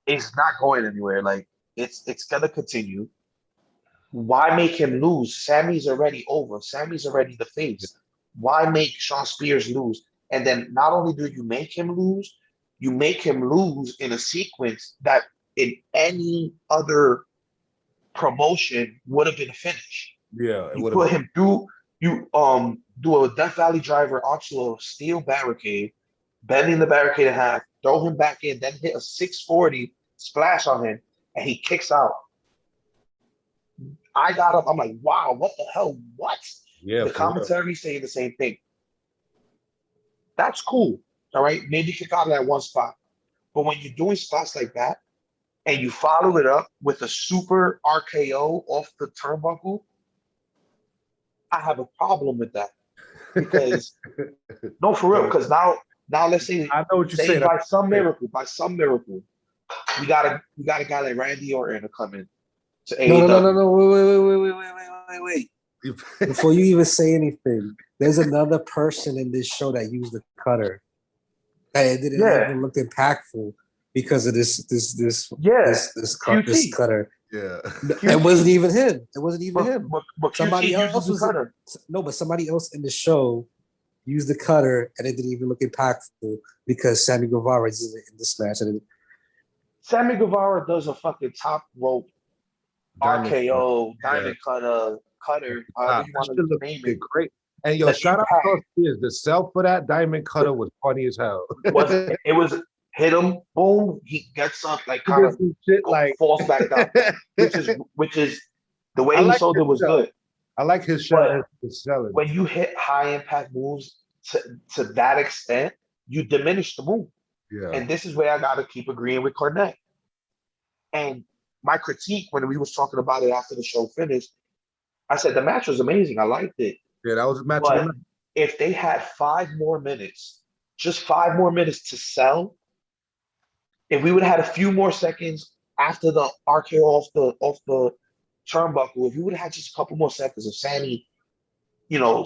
is not going anywhere. Like, it's going to continue. Why make him lose? Sammy's already over. Sammy's already the face. Why make Sean Spears lose? And then not only do you make him lose, you make him lose in a sequence that in any other promotion would have been a finish. Yeah, you put him through. You do a Death Valley driver onto a steel barricade, bending the barricade in half, throw him back in, then hit a 640 splash on him, and he kicks out. I got up. I'm like, wow, what the hell? What? Yeah, The for real. commentary saying the same thing. That's cool. All right. Maybe kick out of that one spot. But when you're doing spots like that and you follow it up with a super RKO off the turnbuckle, I have a problem with that. Because no, for real, because now let's say I know what you're saying. by some miracle, we got a guy like Randy Orton to come in to AEW. No. Wait. Before you even say anything, there's another person in this show that used the cutter. And it didn't even look impactful because of this cutter. Yeah. It wasn't even him. It wasn't even him. But Somebody QT else uses the cutter. but somebody else in the show used the cutter and it didn't even look impactful because Sammy Guevara is in this match. And Sammy Guevara does a fucking top rope RKO, diamond cutter, however you want to name it. Great. And yo, shout out to Spears. The sell for that diamond cutter was funny as hell. It was hit him, boom, he gets up like kind of shit like falls back down, which is the way he sold it was good. I like his shot. Selling. When you hit high impact moves to that extent, you diminish the move. Yeah. And this is where I got to keep agreeing with Cornette. And my critique when we was talking about it after the show finished, I said the match was amazing. I liked it. Yeah, that was a match. But if they had 5 more minutes, just 5 more minutes to sell, if we would have had a few more seconds after the RKO off the turnbuckle, if we would have had just a couple more seconds of Sammy,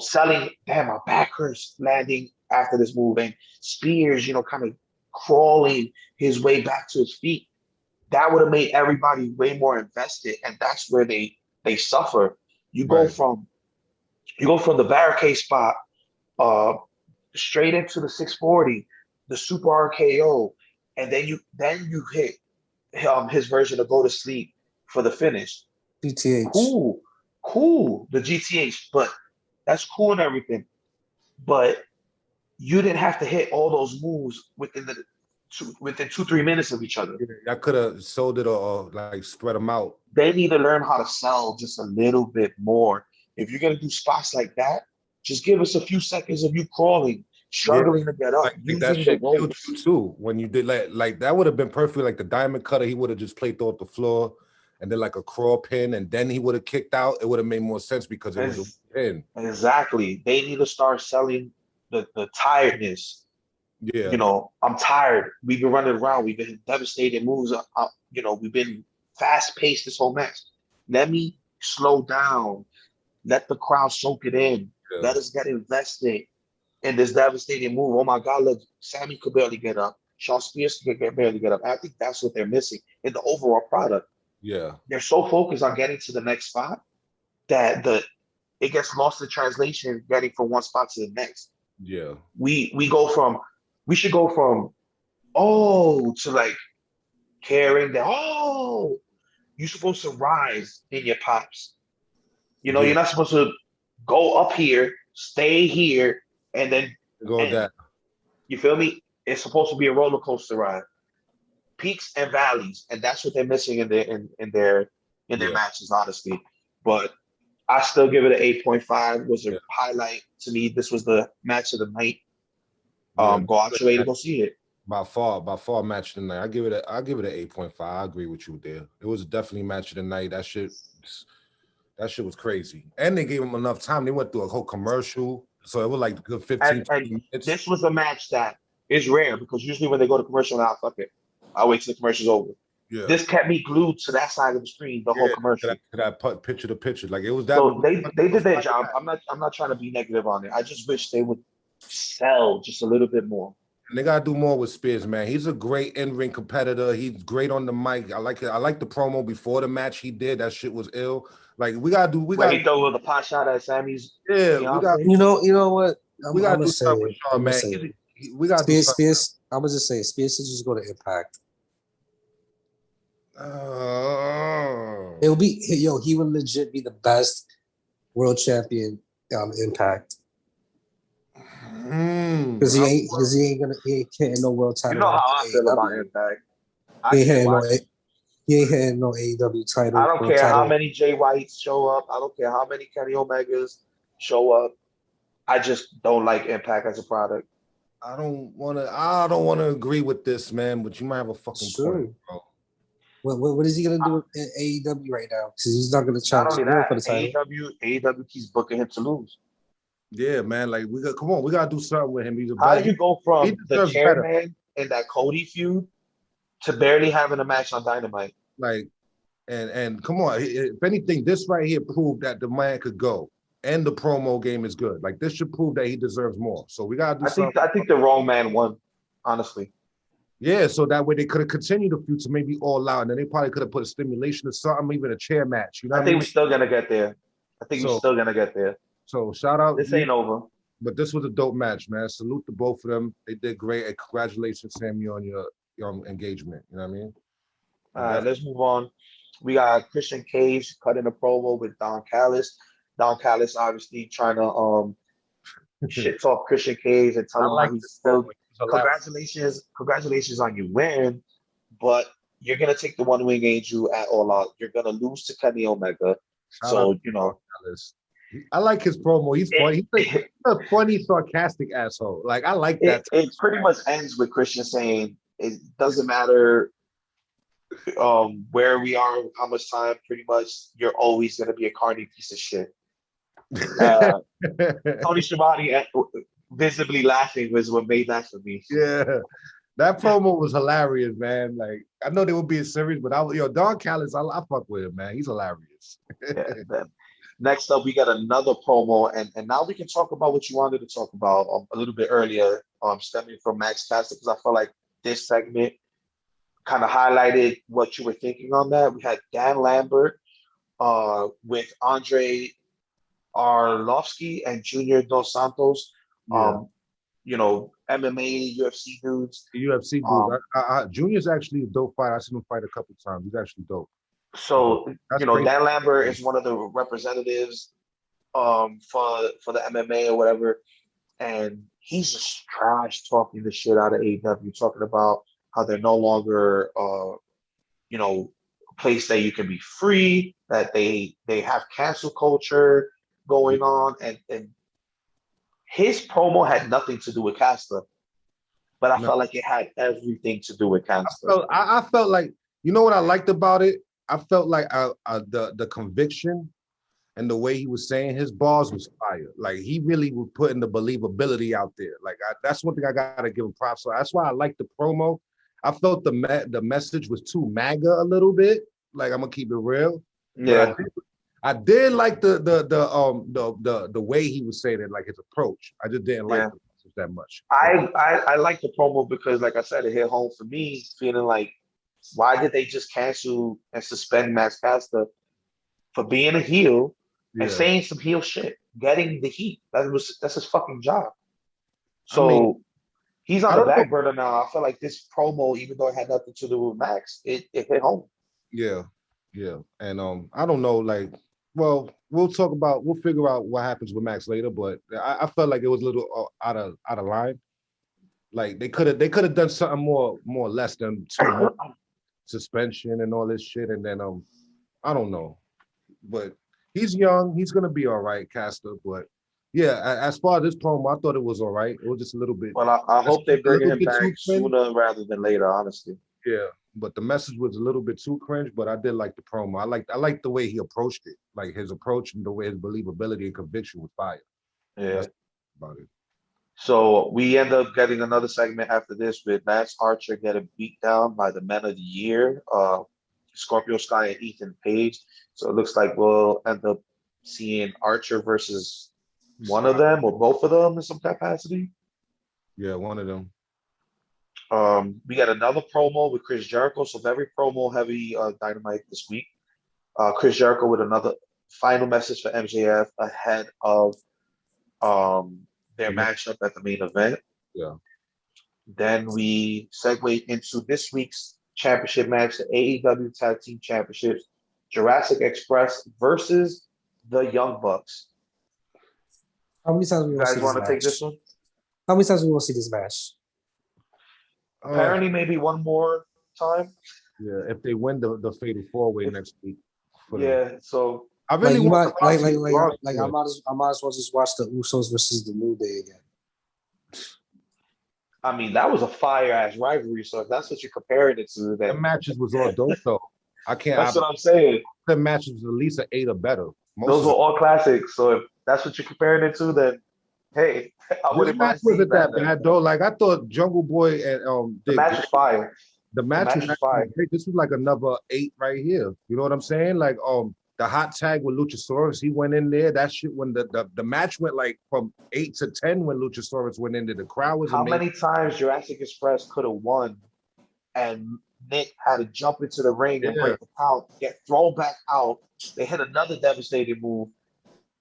selling, damn, my back hurts, landing after this move, and Spears, kind of crawling his way back to his feet, that would have made everybody way more invested, and that's where they suffer. You go from the barricade spot straight into the 640, the super RKO, and then you hit his version of go to sleep for the finish. GTH. Cool, the GTH, but that's cool and everything. But you didn't have to hit all those moves within 2-3 minutes of each other. I could have sold it or like spread them out. They need to learn how to sell just a little bit more. If you're gonna do spots like that, just give us a few seconds of you crawling, struggling to get up, using that shit the ropes. killed you too. When you did like that would have been perfect. Like the diamond cutter, he would have just played off the floor and then like a crawl pin, and then he would have kicked out. It would have made more sense because it was a pin. Exactly. They need to start selling the tiredness. Yeah. I'm tired. We've been running around. We've been devastating moves. We've been fast-paced this whole match. Let me slow down. Let the crowd soak it in. Yeah. Let us get invested in this devastating move. Oh, my God, look, Sammy could barely get up. Shawn Spears could barely get up. I think that's what they're missing in the overall product. Yeah. They're so focused on getting to the next spot that it gets lost in translation getting from one spot to the next. Yeah. We should go from to like caring that you're supposed to rise in your pops. You're not supposed to go up here, stay here, and then go down. You feel me? It's supposed to be a roller coaster ride, peaks and valleys, and that's what they're missing in their matches, honestly. But I still give it an 8.5. Was a highlight to me. This was the match of the night. Go out your way to go see it. By far match of the night. I give it an 8.5. I agree with you there. It was definitely match of the night. That shit was crazy. And they gave him enough time. They went through a whole commercial. So it was like a good 15 minutes. This was a match that is rare because usually when they go to commercial, now fuck it. I'll wait till the commercial's over. Yeah. This kept me glued to that side of the screen, the whole commercial. That picture to picture. Like it was that. So they did their job. I'm not trying to be negative on it. I just wish they would sell just a little bit more. And they gotta do more with Spears, man. He's a great in-ring competitor. He's great on the mic. I like it. I like the promo before the match he did. That shit was ill. Like we gotta do. He throw the pot shot at Sammy's. Yeah, we got. You know what? We gotta do something with Shawn, man. We got Spears. I'm gonna just say Spears should just go to Impact. It'll be he would legit be the best world champion on Impact. Because he ain't hitting no world title. You know how I feel about Impact. He You ain't had no AEW title. I don't no care how title. many Jay Whites show up. I don't care how many Kenny Omegas show up. I just don't like Impact as a product. I don't wanna agree with this, man, but you might have a fucking Sure. point, bro. What is he gonna do in AEW right now? Because he's not gonna Not challenge only anyone that, for the title. AEW keeps booking him to lose. Yeah, man. Like we gotta do something with him. He's a How better. do you go He from the deserves better. chairman in that Cody feud to barely having a match on Dynamite? Like, and come on. If anything, this right here proved that the man could go, and the promo game is good. Like this should prove that he deserves more. So we gotta do something. I think the wrong man won, honestly. Yeah, so that way they could have continued the feud to maybe all out, and then they probably could have put a stimulation or something, even a chair match. You know I what I think mean? we're still gonna get there. I think we're So, still gonna get there. so shout out. This ain't over. But this was a dope match, man. Salute to both of them. They did great, and congratulations, Sammy, on your engagement. You know what I mean? All right, let's move on. We got Christian Cage cutting a promo with Don Callis. Don Callis obviously trying to shit talk Christian Cage and tell him how he's still congratulations on you winning, but you're gonna take the one-wing angel at all out. You're gonna lose to Kenny Omega. So you know, I like his promo. He's funny. He's a funny, sarcastic asshole. Like I like that. It pretty much ends with Christian saying it doesn't matter where we are, how much time. Pretty much, you're always gonna be a carny piece of shit. Tony Schiavone visibly laughing was what made that for me. Yeah, that promo was hilarious, man. Like I know they were being serious, but Don Callis, I fuck with him, man. He's hilarious. Yeah, next up, we got another promo, and now we can talk about what you wanted to talk about a little bit earlier, stemming from Max Caster, because I feel like this segment kind of highlighted what you were thinking on that. We had Dan Lambert with Andre Arlovsky and Junior Dos Santos. You know, MMA, UFC dudes. UFC dudes. Junior's actually a dope fighter. I've seen him fight a couple times. He's actually dope. So That's you know, crazy. Dan Lambert is one of the representatives for the MMA or whatever, and he's just trash talking the shit out of AEW, talking about how they're no longer you know, a place that you can be free, that they have cancel culture going on, and his promo had nothing to do with Caster, but I felt like it had everything to do with Caster. I felt like, you know what I liked about it? I felt like the conviction and the way he was saying his bars was fire. Like he really was putting the believability out there. Like that's one thing I gotta give him props for. That's why I like the promo. I felt the message was too MAGA a little bit. Like I'm gonna keep it real. Yeah. But I did like the way he was saying it, like his approach. I just didn't like it that much. I like the promo because, like I said, it hit home for me, feeling like, why did they just cancel and suspend Max Caster for being a heel and saying some heel shit, getting the heat? That's his fucking job. So I mean, he's on the back burner now. I feel like this promo, even though it had nothing to do with Max, it hit home. Yeah, and I don't know, like, well, we'll figure out what happens with Max later, but I felt like it was a little out of line. Like they could have done something more or less than 2 months suspension and all this shit, and then I don't know, but he's young, he's gonna be all right, Caster. But yeah, as far as this promo, I thought it was all right. It was just a little bit. Well, I hope they bring him back sooner rather than later, honestly. Yeah, but the message was a little bit too cringe. But I did like the promo. I liked the way he approached it, like his approach and the way his believability and conviction was fire. Yeah, that's about it. So we end up getting another segment after this with Lance Archer getting beat down by the Men of the Year, Scorpio Sky and Ethan Page. So it looks like we'll end up seeing Archer versus one of them or both of them in some capacity. Yeah, one of them. We got another promo with Chris Jericho. So very promo heavy Dynamite this week. Chris Jericho with another final message for MJF ahead of their matchup at the main event. Yeah. Then we segue into this week's championship match, the AEW Tag Team Championships, Jurassic Express versus the Young Bucks. How many times we guys want to take this one? How many times we will see this match? Apparently, maybe one more time. Yeah, if they win the fatal four way next week. Yeah, so I Like really you want might the Varsity Blondes to I win. might as well just watch the Usos versus the New Day again. I mean that was a fire ass rivalry. So if that's what you're comparing it to, The then matches was all dope though. I can't. that's what I'm saying. The matches was at least an 8 or better. Most Those of were them. all classics. So if that's what you're comparing it to, then hey, I This wouldn't match mind seeing wasn't that that then. bad though. Like I thought Jungle Boy and The did match great. was fire. The The match match was was actually fire. great. This was like another 8 right here. You know what I'm saying? Like the hot tag with Luchasaurus, he went in there. That shit when the match went like from 8 to 10 when Luchasaurus went into the crowd was How amazing. many times Jurassic Express could have won and Nick had to jump into the ring and Yeah. break the count, get thrown back out. They hit another devastating move.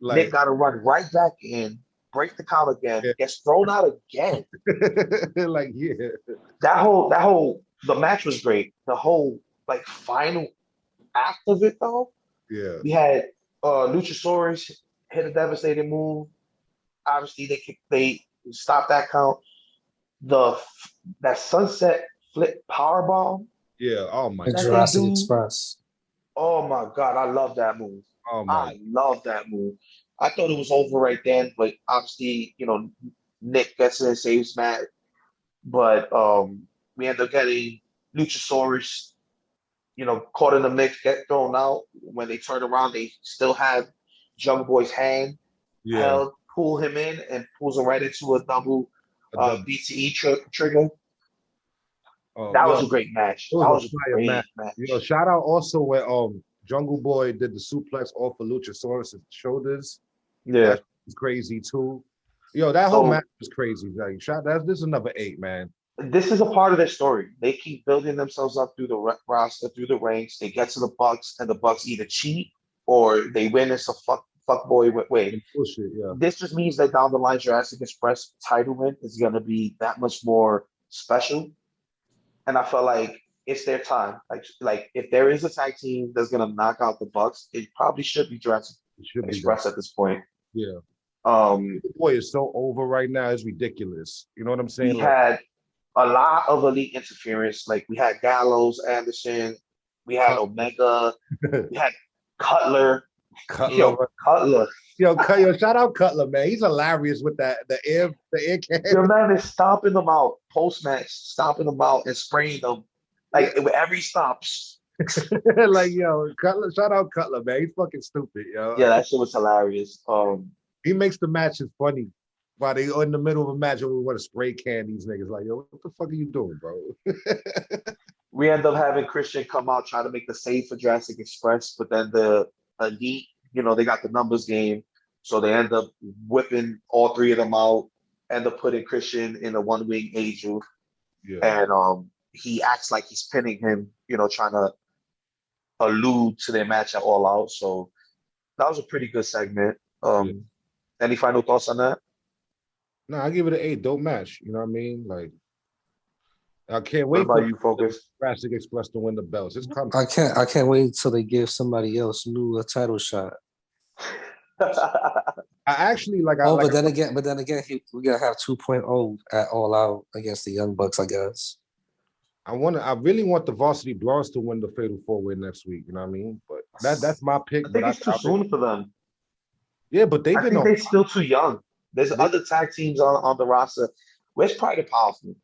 Nick Like got to run right back in, break the count again, yeah. gets thrown out again. Like yeah. The match was great. The whole like final act of it though, Yeah. we had Luchasaurus hit a devastating move. Obviously, they stopped that count. The that sunset flip power bomb Yeah. Oh my And that god. they Jurassic do. Express. Oh my god, I love that move. Oh my I love that move. I thought it was over right then, but obviously, Nick gets in and saves Matt. But we end up getting Luchasaurus, caught in the mix, get thrown out. When they turn around, they still have Jungle Boy's hand yeah. held, pull him in, and pulls him right into a double A double. BTE trigger. Oh That was yo, a great match. it was That a was a fire match. great match. Shout out also where Jungle Boy did the suplex off of Luchasaurus' shoulders. Yeah. That was crazy too. That whole So match was crazy. Like this is another 8, man. this is a part of their story. They keep building themselves up through the roster, through the ranks. They get to the Bucks, and the Bucks either cheat or they win. It's a fuck boy way. And bullshit, yeah. This just means that down the line, Jurassic Express title win is going to be that much more special. And I felt like it's their time. Like if there is a tag team that's going to knock out the Bucks, it probably should be Jurassic It should be Express at this point. yeah. Um, The boy is so over right now. It's ridiculous. You know what I'm saying? we Like had a lot of elite interference. Like we had Gallows, Anderson, we had Omega, we had Cutler. Cutler. Cutler. Shout out Cutler, man. He's hilarious with that the air can. Your man is stomping them out post match, stomping them out and spraying them. Like wherever he stops. Like Cutler, shout out Cutler, man. He's fucking stupid, yo. Yeah, that shit was hilarious. He makes the matches funny. While they are in the middle of a match, we want to spray can these niggas. Like, yo, what the fuck are you doing, bro? We end up having Christian come out try to make the save for Jurassic Express, but then the elite, they got the numbers game, so they end up whipping all three of them out. End up putting Christian in a one-wing angel, Yeah. and he acts like he's pinning him, trying to allude to their match at All Out. So that was a pretty good segment. Any final thoughts on that? No, I give it an 8. Dope match. You know what I mean? Like, I can't What wait about for you, Focus? Jurassic Express to win the belts. It's coming. I can't wait until they give somebody else new a title shot. I actually like. But then again, we're gonna have 2.0 at All Out against the Young Bucks, I guess. I really want the Varsity Blondes to win the Fatal 4-Way next week. You know what I mean? But that's my pick. I think it's too soon for them. Yeah, but they've I been think on. they're still too young. There's other tag teams on the roster. Where's Pride and Powerful?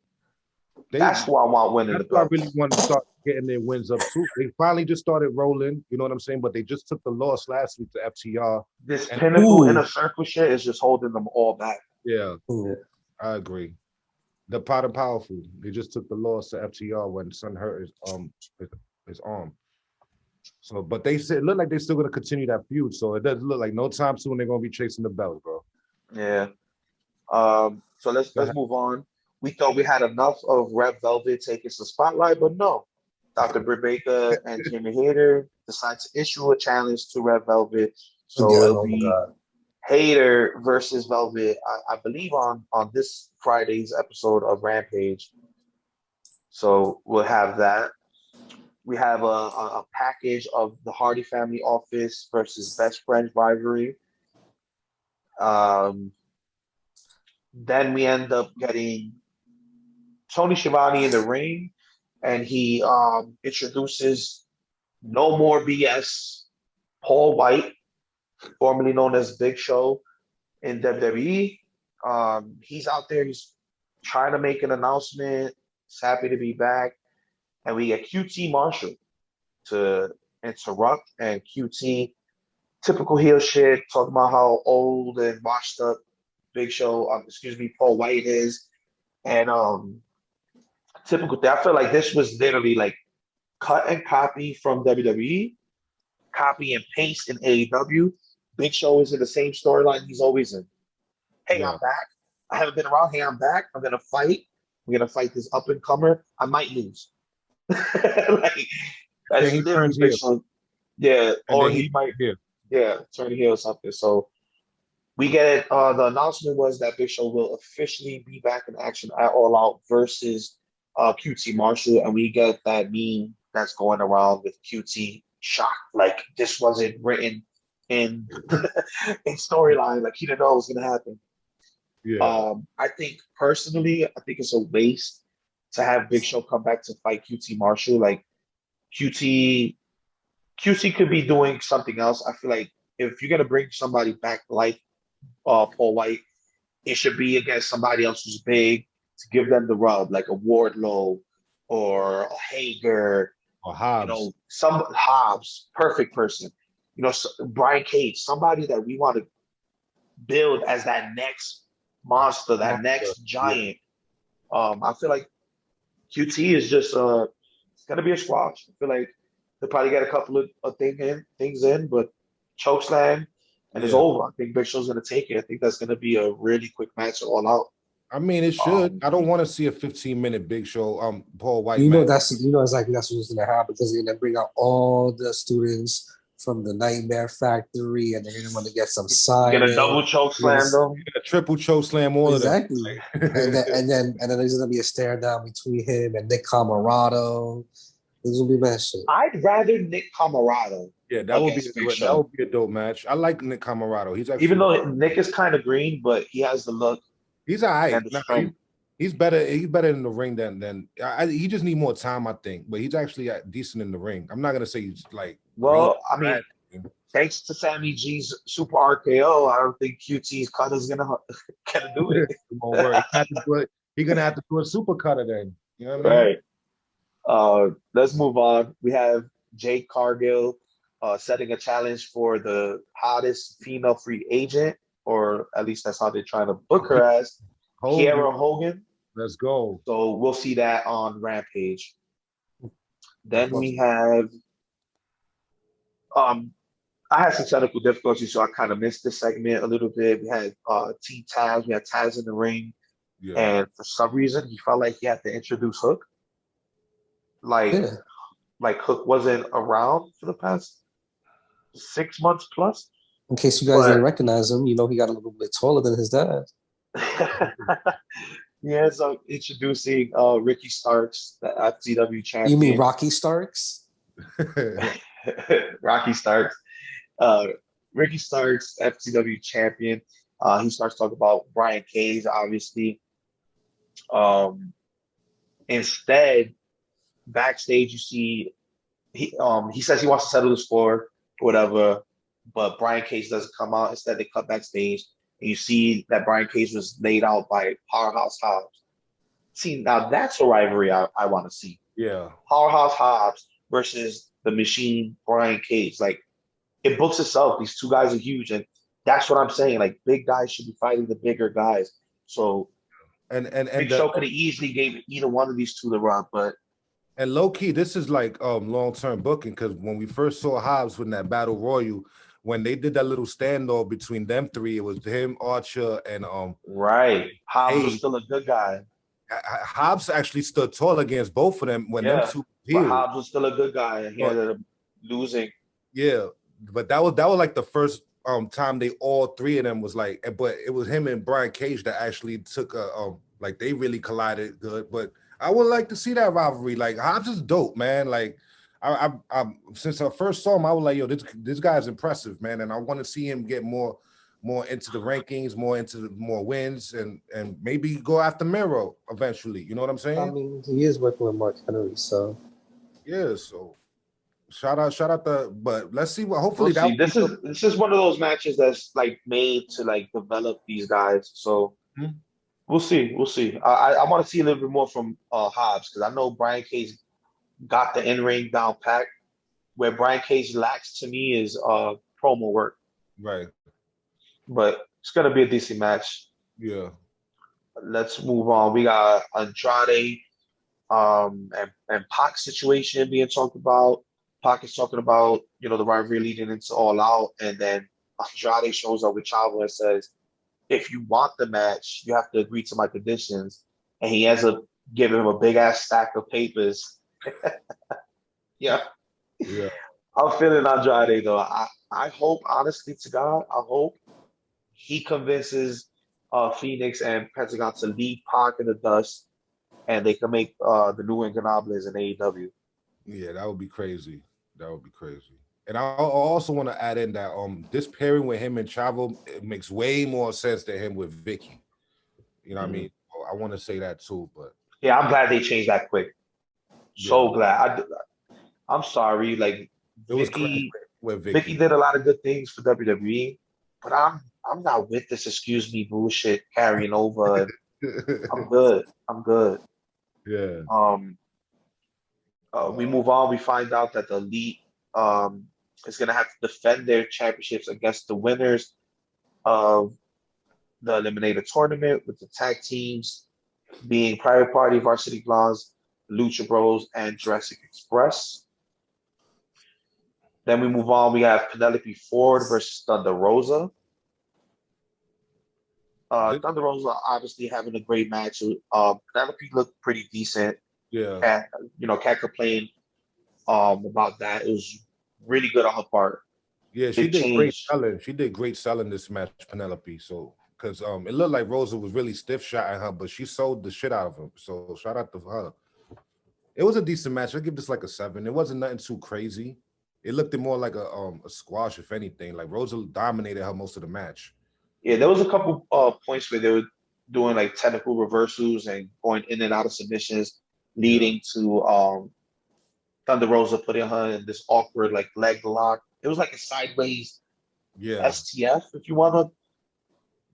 That's who I want winning the That's why I belt. really want to start getting their wins up too. They finally just started rolling. You know what I'm saying? But they just took the loss last week to FTR. This And- Pinnacle Ooh. Inner Circle shit is just holding them all back. Yeah, Yeah. I agree. The Pot and Powerful. They just took the loss to FTR when Sun hurt his arm. So, but they said it looked like they're still gonna continue that feud. So it doesn't look like no time soon they're gonna be chasing the belt, bro. Yeah. So let's move on. We thought we had enough of Red Velvet taking some spotlight, but no. Dr. Britt Baker and Jimmy Hayter decide to issue a challenge to Red Velvet. So Again, it'll oh my be God. Hayter versus Velvet, I believe on this Friday's episode of Rampage. So we'll have that. We have a package of the Hardy Family Office versus Best Friends rivalry. Then we end up getting Tony Schiavone in the ring and he introduces No More BS Paul White, formerly known as Big Show in WWE. He's out there. He's trying to make an announcement. He's happy to be back. And we get QT Marshall to interrupt. And QT, typical heel shit, talking about how old and washed up Big Show, Paul White is. And typical thing. I feel like this was literally like cut and copy from WWE, copy and paste in AEW. Big Show is in the same storyline he's always in. Hey, I'm back. I haven't been around. Hey, I'm back. I'm gonna fight. We're gonna fight this up and comer. I might lose. Like that's literally Big Show. Yeah, or he might. Yeah, turn heel or something. So we get it. The announcement was that Big Show will officially be back in action at All Out versus QT Marshall, and we get that meme that's going around with QT shocked, like this wasn't written in in storyline, like he didn't know it was gonna happen. Yeah. I think personally, I think it's a waste to have Big Show come back to fight QT Marshall. Like QT could be doing something else. I feel like if you're gonna bring somebody back like Paul White, it should be against somebody else who's big to give them the rub, like a Wardlow or a Hager or Hobbs. You know, some Hobbs, perfect person. You know, Brian Cage, somebody that we want to build as that next monster, that next giant. I feel like QT is just it's gonna be a squash. I feel like they'll probably get a couple of things in, but chokeslam and it's over. I think Big Show's gonna take it. I think that's gonna be a really quick match all out. I mean, it should. I don't want to see a 15-minute Big Show. Paul White. You know exactly that's what's gonna happen because they're gonna bring out all the students from the Nightmare Factory, and they're gonna get some sign. Get a double choke slam though. A triple choke slam, all exactly. of them. and then there's gonna be a stare down between him and Nick Camarado. This will be bad shit. I'd rather Nick Camarado. Yeah, that would be a dope match. I like Nick Camarado. He's actually, even though Nick is kind of green, but he has the look. He's all right. He's better. He's better in the ring than he just need more time, I think. But he's actually decent in the ring. I'm not gonna say he's like. Well, I mean, thanks to Sammy G's Super RKO, I don't think QT's cut is gonna do it. He's gonna have to do a super cutter then. You know what I mean? Right. Let's move on. We have Jade Cargill setting a challenge for the hottest female free agent, or at least that's how they're trying to book her as, Kiera Hogan. Let's go. So we'll see that on Rampage. Then we have I had some technical difficulties, so I kind of missed this segment a little bit. We had Team Taz. We had Taz in the ring. Yeah. And for some reason, he felt like he had to introduce Hook. Like Hook wasn't around for the past 6 months plus. In case you guys didn't recognize him, you know he got a little bit taller than his dad. Yeah, so introducing Ricky Starks, the FTW champion. You mean Rocky Starks? Rocky Starks. Ricky Starks, FTW champion. He starts talking about Brian Cage, obviously. Instead, backstage, you see he says he wants to settle the score, whatever, but Brian Cage doesn't come out. Instead, they cut backstage, and you see that Brian Cage was laid out by Powerhouse Hobbs. See, now that's a rivalry I want to see. Yeah. Powerhouse Hobbs versus the Machine Brian Cage. Like, it books itself. These two guys are huge, and that's what I'm saying. Like, big guys should be fighting the bigger guys. So, and Big Show could have easily gave either one of these two the run, but. And low key, this is like long-term booking, because when we first saw Hobbs with that Battle Royal, when they did that little standoff between them three, it was him, Archer, and right. Hobbs was still a good guy. Hobbs actually stood tall against both of them when them two appeared. But Hobbs was still a good guy, and he ended up losing. Yeah, but that was like the first time they all three of them was like, but it was him and Brian Cage that actually took like they really collided good. But I would like to see that rivalry. Like, Hobbs is dope, man. Like, I since I first saw him, I was like, yo, this guy's impressive, man, and I want to see him get more more into the rankings, more into the more wins, and maybe go after Miro eventually. You know what I'm I saying? mean, he is working with Mark Henry, so Yeah. So shout out but let's see what. We'll Hopefully that. see. This is one of those matches that's like made to like develop these guys. So Mhm. we'll see. We'll see. I want to see a little bit more from Hobbs because I know Brian Cage got the in ring down pat. Where Brian Cage lacks to me is promo work, Right. but it's gonna be a decent match. Yeah. Let's move on. We got Andrade and Pac situation being talked about. Pac is talking about the rivalry leading into All Out, and then Andrade shows up with Chavo and says, "If you want the match, you have to agree to my conditions." And he ends up giving him a big ass stack of papers. Yeah, Yeah. I'm feeling Andrade though. I hope, honestly to God, I hope he convinces Phoenix and Pentagon to leave Pac in the dust, and they can make the New Ingonables in AEW. Yeah, that would be crazy. That would be crazy. And I also want to add in that this pairing with him and Chavo, it makes way more sense than him with Vicky. You know what I mean? I want to say that too, but Yeah, I'm glad they changed that quick. yeah, So glad. I'm sorry, like it was crazy Vicky. with Vicky Vicky. did a lot of good things for WWE, but I'm not with this excuse me bullshit carrying over. I'm good. I'm good. Yeah. Um, we move on. We find out that the Elite is going to have to defend their championships against the winners of the Eliminator tournament, with the tag teams being Private Party, Varsity Blondes, Lucha Bros, and Jurassic Express. Then we move on. We have Penelope Ford versus Thunder Rosa. Thunder Rosa obviously having a great match. Penelope looked pretty decent. Yeah. Can't complain about that. It was really good on her part. Yeah, she Big did great change. selling. She did great selling this match, Penelope. So because it looked like Rosa was really stiff shotting her, but she sold the shit out of him. So shout out to her. It was a decent match. I give this like a 7. It wasn't nothing too crazy. It looked more like a squash, if anything. Like Rosa dominated her most of the match. Yeah, there was a couple points where they were doing like technical reversals and going in and out of submissions, leading to Thunder Rosa putting her in this awkward like leg lock. It was like a sideways Yeah. STF, if you want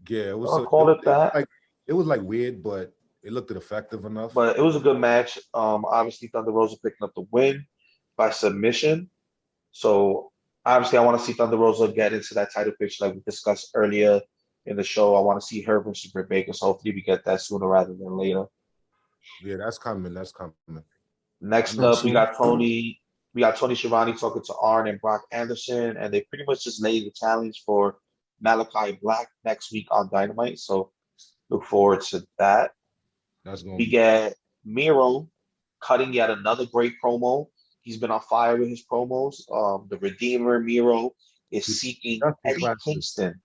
Yeah, it was to call it that. it was like weird, but it looked effective enough. But it was a good match. Obviously Thunder Rosa picking up the win by submission. So obviously I want to see Thunder Rosa get into that title picture like we discussed earlier in the show. I want to see her versus Britt Baker. So hopefully we get that sooner rather than later. Yeah, that's coming. That's coming. Next up, we got Tony Schiavone talking to Arn and Brock Anderson, and they pretty much just laid the challenge for Malachi Black next week on Dynamite. So look forward to that. That's gonna We get Miro cutting yet another great promo. He's been on fire with his promos. The Redeemer Miro is seeking Eddie Kingston.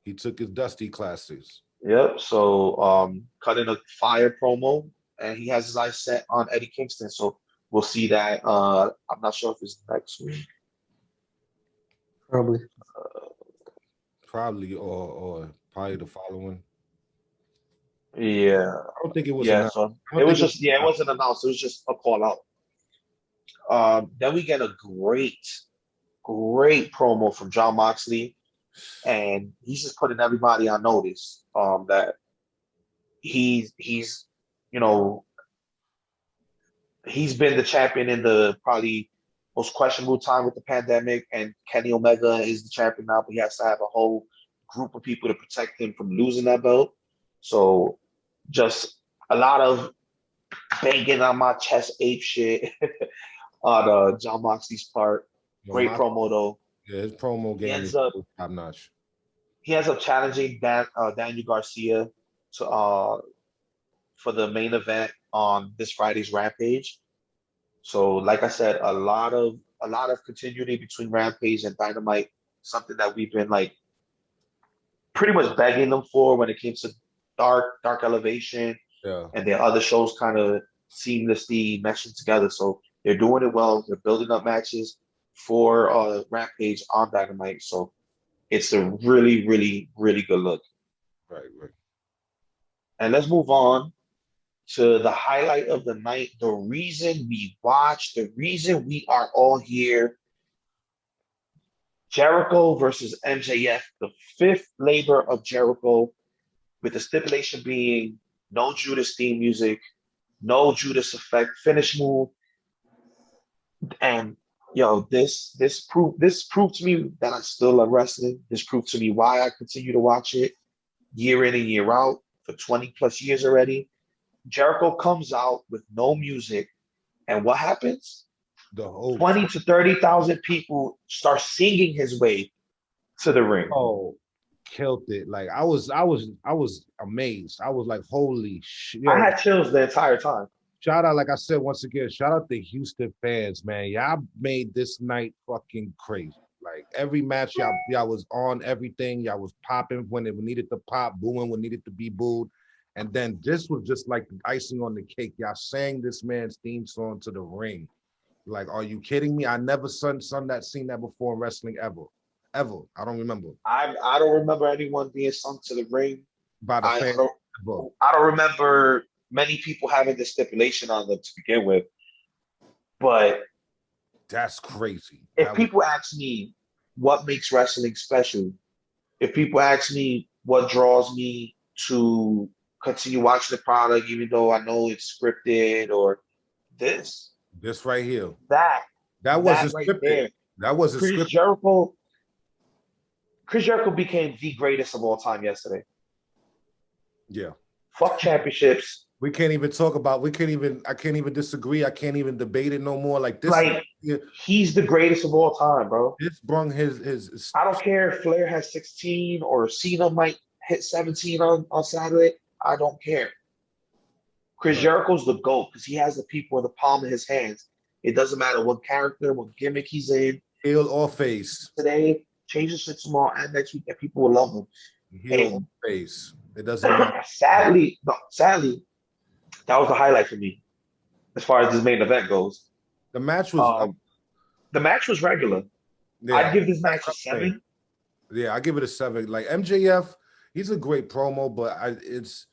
He took his Dusty classes. Yep. So cutting a fire promo, and he has his eyes set on Eddie Kingston. So we'll see that. I'm not sure if it's next week. probably. Probably or probably the following. Yeah. I don't think it was Yeah. announced. So it was just it wasn't announced. It was just a call out. Then we get a great promo from John Moxley, and he's just putting everybody on notice that he's he's been the champion in the probably most questionable time with the pandemic, and Kenny Omega is the champion now, but he has to have a whole group of people to protect him from losing that belt. So just a lot of banging on my chest ape shit on John Moxley's part. Great promo though. Yeah, his promo game is top notch. He ends up challenging Daniel Garcia to for the main event on this Friday's Rampage. So, like I said, a lot of continuity between Rampage and Dynamite, something that we've been like pretty much begging them for when it came to Dark Elevation, and their other shows kind of seamlessly meshing together. So they're doing it well. They're building up matches for Rampage on Dynamite. So It's a really, really, really good look. Right, right. And let's move on to the highlight of the night. The reason we watch, the reason we are all here. Jericho versus MJF, the fifth labor of Jericho, with the stipulation being no Judas theme music, no Judas effect finish move. And this proved to me that I still love wrestling. This proved to me why I continue to watch it year in and year out for 20 plus years already. Jericho comes out with no music, and what happens? The whole 20 to 30,000 people start singing his way to the ring. Oh, killed it. Like I was amazed. I was like, holy shit. I had chills the entire time. Shout out, like I said once again, shout out the Houston fans, man. Y'all made this night fucking crazy. Like every match, y'all was on everything. Y'all was popping when it needed to pop, booing when needed to be booed. And then this was just like the icing on the cake. Y'all sang this man's theme song to the ring. Like, are you kidding me? I never seen that before in wrestling ever. Ever. I don't remember. I don't remember anyone being sung to the ring. By the fans. I don't remember many people having the stipulation on them to begin with. But that's crazy. If people ask me what makes wrestling special, if people ask me what draws me to continue watching the product, even though I know it's scripted, or this right here, that wasn't right scripted. There. That wasn't scripted. Chris Jericho became the greatest of all time yesterday. Yeah. Fuck championships. I can't even disagree. I can't even debate it no more. Like this. Like, he's the greatest of all time, bro. This brung his I don't care if Flair has 16 or Cena might hit 17 on Saturday. I don't care. Chris Jericho's the GOAT because he has the people in the palm of his hands. It doesn't matter what character, what gimmick he's in. Heel or face. Today, change the shit tomorrow and next week, and people will love him. Heel or face. It doesn't matter. Sadly, that was the highlight for me as far as this main event goes. The match was regular. Yeah, I'd give this match a 7. Yeah, I give it a 7. Like MJF, he's a great promo, but his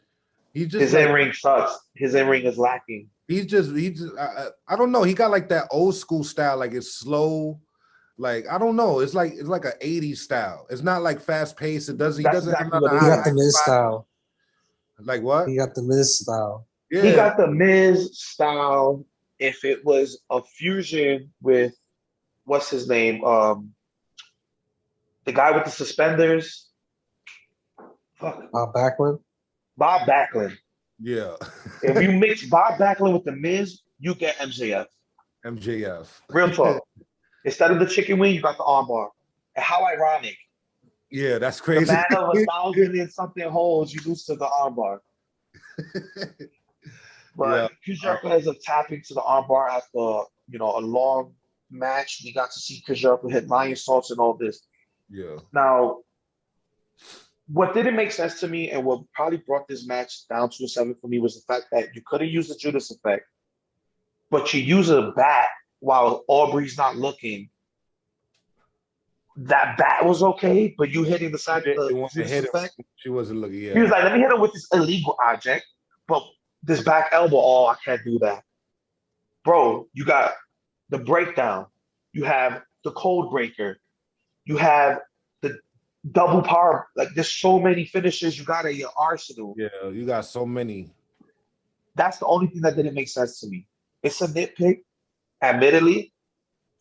in-ring sucks. His in-ring is lacking. I don't know. He got like that old school style, like it's slow. Like I don't know. It's like an 80s style. It's not like fast paced. He doesn't have he got the Miz style. Like what? He got the Miz style. Yeah. He got the Miz style. If it was a fusion with what's his name? The guy with the suspenders. Fuck. Bob Backlund. Bob Backlund. Yeah. If you mix Bob Backlund with the Miz, you get MJF. Real talk. Instead of the chicken wing, you got the armbar. And how ironic. Yeah, that's crazy. The man of 1,000 and something holes, you lose to the armbar. But Chris Jericho has a tapping to the armbar after a long match. We got to see Chris Jericho hit lion salts and all this. Yeah. Now, what didn't make sense to me and what probably brought this match down to a 7 for me was the fact that you could have used the Judas effect, but you use a bat while Aubrey's not looking. That bat was okay, but you hitting the side of the Judas effect. She wasn't looking. Yeah. He was like, "Let me hit him with this illegal object," but this back elbow. Oh, I can't do that, bro. You got the breakdown. You have the code breaker. You have the double power. Like there's so many finishes you got at your arsenal. Yeah, you got so many. That's the only thing that didn't make sense to me. It's a nitpick, admittedly,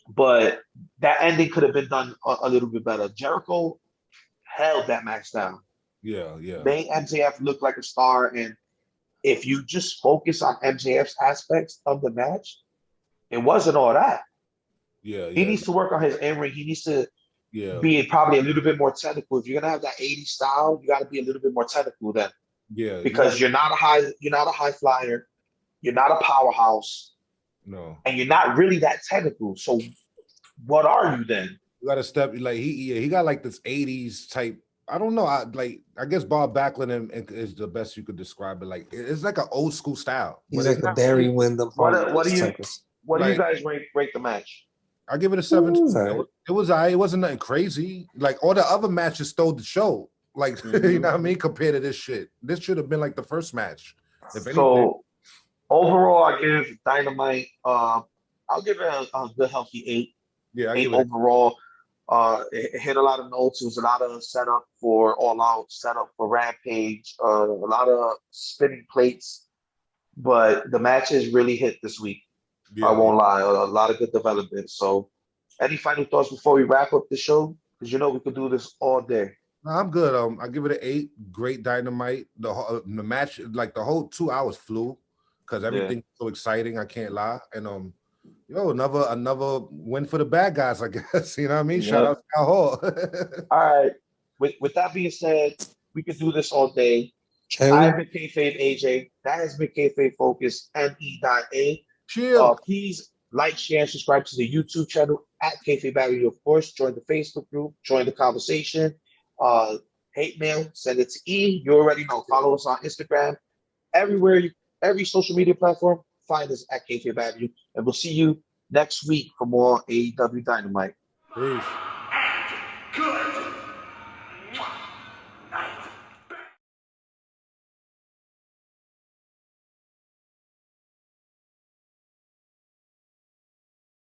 but that ending could have been done a little bit better. Jericho held that match down. Yeah. Made MJF look like a star, and if you just focus on MJF's aspects of the match, it wasn't all that. Yeah. He needs to work on his in-ring. He needs to be probably a little bit more technical. If you're gonna have that 80s style, you got to be a little bit more technical then. Yeah. Because you're not a high flyer, you're not a powerhouse. No. And you're not really that technical. So what are you then? You got to step like he got like this 80s type. I don't know. I guess Bob Backlund is the best you could describe it. Like it's like an old school style. He's like the Barry Windham. What do you guys rate the match? I give it a 7. It was all right. It was it wasn't nothing crazy. Like all the other matches stole the show. Like you know what I mean? Compared to this shit, this should have been like the first match. If anything, So overall, I give Dynamite. I'll give it a good healthy 8. yeah, I 8 give it. overall. It hit a lot of notes. It was a lot of setup for All Out, setup for Rampage, a lot of spinning plates. But the matches really hit this week. Yeah, I won't lie. A lot of good development. So, any final thoughts before we wrap up the show? Because you know we could do this all day. No, I'm good. I give it an 8. Great Dynamite. The match, like the whole 2 hours flew because everything's so exciting. I can't lie. And another win for the bad guys, I guess. You know what I mean? Shout out to Al Hall. All right. With that being said, we could do this all day. I've been Kayfabe AJ. That has been Kayfabe Focus ME.A. Chill. Please like, share, and subscribe to the YouTube channel at Kayfabe Avenue. Of course, join the Facebook group, join the conversation. Hate mail, send it to E. You already know. Follow us on Instagram. Everywhere, every social media platform, find us at Kayfabe Avenue. And we'll see you next week for more AEW Dynamite. Peace.